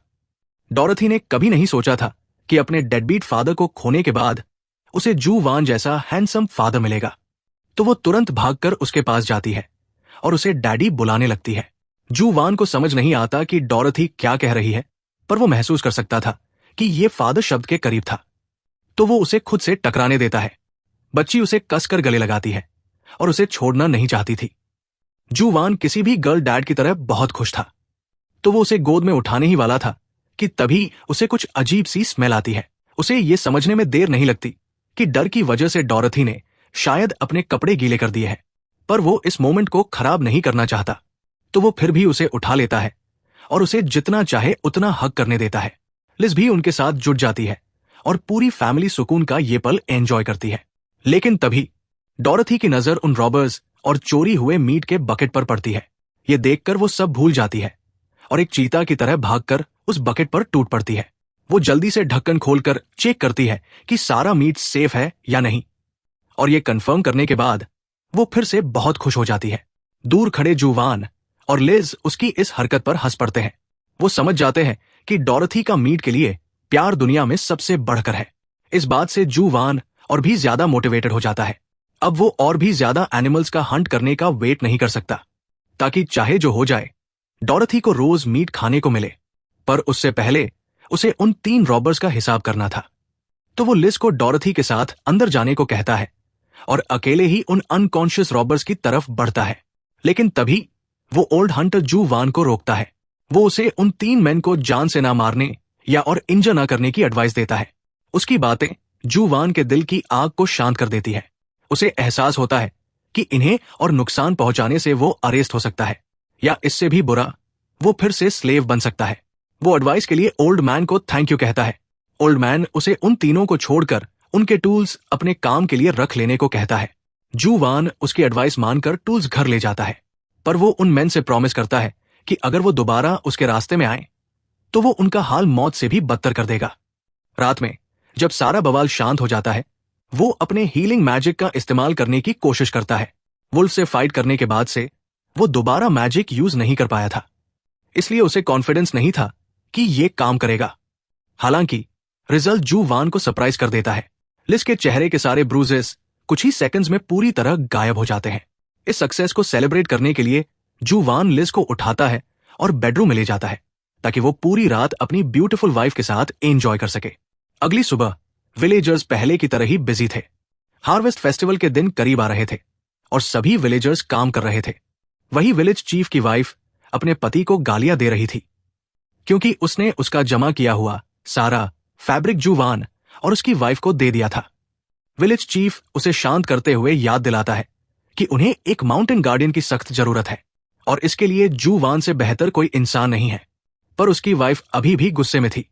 [SPEAKER 1] डॉरथी ने कभी नहीं सोचा था कि अपने डेडबीट फादर को खोने के बाद उसे जू वान जैसा हैंडसम फादर मिलेगा। तो वो तुरंत भागकर उसके पास जाती है और उसे डैडी बुलाने लगती है। जू वान को समझ नहीं आता कि डॉरथी क्या कह रही है, पर वो महसूस कर सकता था कि ये फादर शब्द के करीब था, तो वो उसे खुद से टकराने देता है। बच्ची उसे कसकर गले लगाती है और उसे छोड़ना नहीं चाहती थी। जू वान किसी भी गर्ल डैड की तरह बहुत खुश था, तो वो उसे गोद में उठाने ही वाला था कि तभी उसे कुछ अजीब सी स्मेल आती है। उसे ये समझने में देर नहीं लगती कि डर की वजह से डॉरथी ने शायद अपने कपड़े गीले कर दिए हैं, पर वो इस मोमेंट को खराब नहीं करना चाहता, तो वो फिर भी उसे उठा लेता है और उसे जितना चाहे उतना हग करने देता है। लिज भी उनके साथ जुट जाती है और पूरी फैमिली सुकून का ये पल एंजॉय करती है। लेकिन तभी डॉरथी की नजर उन रॉबर्स और चोरी हुए मीट के बकेट पर पड़ती है। ये देखकर वो सब भूल जाती है और एक चीता की तरह भागकर उस बकेट पर टूट पड़ती है। वो जल्दी से ढक्कन खोलकर चेक करती है कि सारा मीट सेफ है या नहीं, और ये कंफर्म करने के बाद वो फिर से बहुत खुश हो जाती है। दूर खड़े जूवान और लिज उसकी इस हरकत पर हंस पड़ते हैं। वो समझ जाते हैं कि डॉरथी का मीट के लिए प्यार दुनिया में सबसे बढ़कर है। इस बात से जूवान और भी ज्यादा मोटिवेटेड हो जाता है। अब वो और भी ज्यादा एनिमल्स का हंट करने का वेट नहीं कर सकता, ताकि चाहे जो हो जाए डॉरथी को रोज मीट खाने को मिले। पर उससे पहले उसे उन 3 रॉबर्स का हिसाब करना था। तो वो लिज को डॉरथी के साथ अंदर जाने को कहता है और अकेले ही उन अनकॉन्शियस रॉबर्स की तरफ बढ़ता है। लेकिन तभी वो ओल्ड हंटर जू वान को रोकता है। वो उसे उन 3 मैन को जान से ना मारने या और इंजर ना करने की एडवाइस देता है। उसकी बातें जू वान के दिल की आग को शांत कर देती है। उसे एहसास होता है कि इन्हें और नुकसान पहुंचाने से वो अरेस्ट हो सकता है, या इससे भी बुरा, वो फिर से स्लेव बन सकता है। वो एडवाइस के लिए ओल्ड मैन को थैंक यू कहता है। ओल्ड मैन उसे उन तीनों को छोड़कर उनके टूल्स अपने काम के लिए रख लेने को कहता है। जू वान उसकी एडवाइस मानकर टूल्स घर ले जाता है, पर वो उन मैन से प्रॉमिस करता है कि अगर वो दोबारा उसके रास्ते में आए तो वो उनका हाल मौत से भी बदतर कर देगा। रात में जब सारा बवाल शांत हो जाता है, वो अपने हीलिंग मैजिक का इस्तेमाल करने की कोशिश करता है। वुल्फ से फाइट करने के बाद से वो दोबारा मैजिक यूज नहीं कर पाया था, इसलिए उसे कॉन्फिडेंस नहीं था कि ये काम करेगा। हालांकि रिजल्ट जू वान को सरप्राइज कर देता है। लिज के चेहरे के सारे ब्रूजेस कुछ ही सेकंड्स में पूरी तरह गायब हो जाते हैं। इस सक्सेस को सेलिब्रेट करने के लिए जू वान लिज को उठाता है और बेडरूम में ले जाता है, ताकि वो पूरी रात अपनी ब्यूटीफुल वाइफ के साथ एंजॉय कर सके। अगली सुबह विलेजर्स पहले की तरह ही बिजी थे। हार्वेस्ट फेस्टिवल के दिन करीब आ रहे थे और सभी विलेजर्स काम कर रहे थे। वही विलेज चीफ की वाइफ अपने पति को गालियां दे रही थी, क्योंकि उसने उसका जमा किया हुआ सारा फैब्रिक जू वान और उसकी वाइफ को दे दिया था। विलेज चीफ उसे शांत करते हुए याद दिलाता है कि उन्हें एक माउंटेन गार्डियन की सख्त जरूरत है और इसके लिए जू वान से बेहतर कोई इंसान नहीं है। पर उसकी वाइफ अभी भी गुस्से में थी,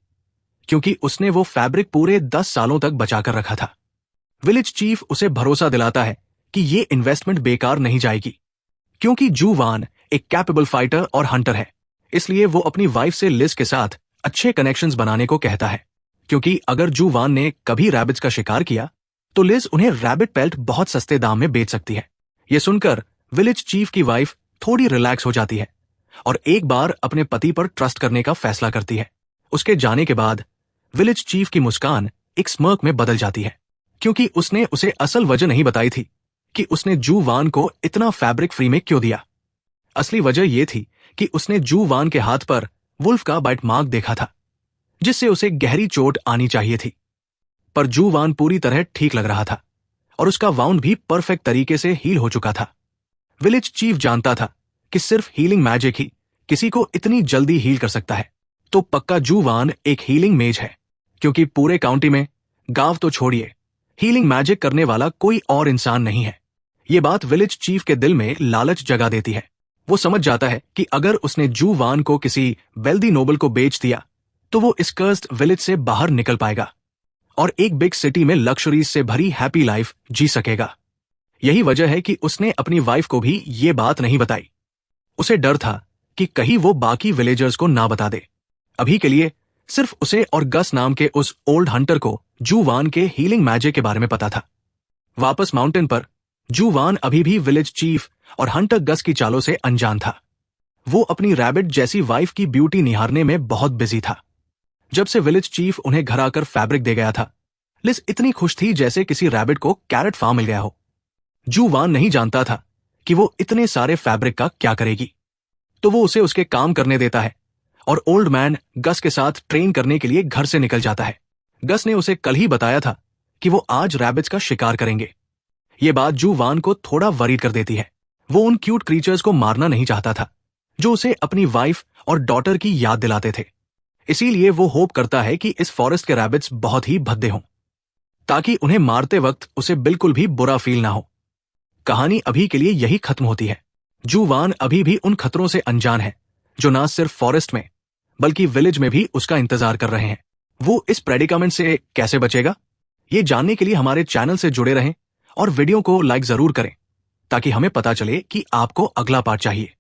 [SPEAKER 1] क्योंकि उसने वो फैब्रिक पूरे 10 सालों तक बचाकर रखा था। विलेज चीफ उसे भरोसा दिलाता है कि ये इन्वेस्टमेंट बेकार नहीं जाएगी, क्योंकि जू वान एक कैपेबल फाइटर और हंटर है। इसलिए वो अपनी वाइफ से लिज के साथ अच्छे कनेक्शंस बनाने को कहता है, क्योंकि अगर जू वान ने कभी रैबिट्स का शिकार किया तो लिज उन्हें रैबिट पेल्ट बहुत सस्ते दाम में बेच सकती है। ये सुनकर विलेज चीफ की वाइफ थोड़ी रिलैक्स हो जाती है और एक बार अपने पति पर ट्रस्ट करने का फैसला करती है। उसके जाने के बाद विलेज चीफ की मुस्कान एक स्मर्क में बदल जाती है, क्योंकि उसने उसे असल वजह नहीं बताई थी कि उसने जू वान को इतना फैब्रिक फ्री में क्यों दिया। असली वजह यह थी कि उसने जू वान के हाथ पर वुल्फ का बाइट मार्क देखा था, जिससे उसे गहरी चोट आनी चाहिए थी। पर जू वान पूरी तरह ठीक लग रहा था और उसका वाउंड भी परफेक्ट तरीके से हील हो चुका था। विलेज चीफ जानता था कि सिर्फ हीलिंग मैजिक ही किसी को इतनी जल्दी हील कर सकता है, तो पक्का जू वान एक हीलिंग मेज है, क्योंकि पूरे काउंटी में, गांव तो छोड़िए, हीलिंग मैजिक करने वाला कोई और इंसान नहीं है। ये बात विलेज चीफ के दिल में लालच जगा देती है। वो समझ जाता है कि अगर उसने जू वान को किसी वेल्दी नोबल को बेच दिया तो वो इस कर्स्ड विलेज से बाहर निकल पाएगा और एक बिग सिटी में लक्जरीज से भरी हैप्पी लाइफ जी सकेगा। यही वजह है कि उसने अपनी वाइफ को भी ये बात नहीं बताई। उसे डर था कि कहीं वो बाकी विलेजर्स को ना बता दे। अभी के लिए सिर्फ उसे और गस नाम के उस ओल्ड हंटर को जू वान के हीलिंग मैजिक के बारे में पता था। वापस माउंटेन पर जू वान अभी भी विलेज चीफ और हंटर गस की चालों से अनजान था। वो अपनी रैबिट जैसी वाइफ की ब्यूटी निहारने में बहुत बिजी था। जब से विलेज चीफ उन्हें घर आकर फैब्रिक दे गया था, लिस इतनी खुश थी जैसे किसी रैबिट को कैरेट फार्म मिल गया हो। जू वान नहीं जानता था कि वो इतने सारे फैब्रिक का क्या करेगी, तो वो उसे उसके काम करने देता है और ओल्ड मैन गस के साथ ट्रेन करने के लिए घर से निकल जाता है। गस ने उसे कल ही बताया था कि वो आज रैबिट्स का शिकार करेंगे। ये बात जू वान को थोड़ा वरीड कर देती है। वो उन क्यूट क्रीचर्स को मारना नहीं चाहता था जो उसे अपनी वाइफ और डॉटर की याद दिलाते थे। इसीलिए वो होप करता है कि इस फॉरेस्ट के रैबिट्स बहुत ही भद्दे हों, ताकि उन्हें मारते वक्त उसे बिल्कुल भी बुरा फील ना हो। कहानी अभी के लिए यही खत्म होती है। जू वान अभी भी उन खतरों से अनजान है जो ना सिर्फ फॉरेस्ट में बल्कि विलेज में भी उसका इंतजार कर रहे हैं। वो इस प्रेडिकामेंट से कैसे बचेगा, ये जानने के लिए हमारे चैनल से जुड़े रहें और वीडियो को लाइक जरूर करें ताकि हमें पता चले कि आपको अगला पार्ट चाहिए।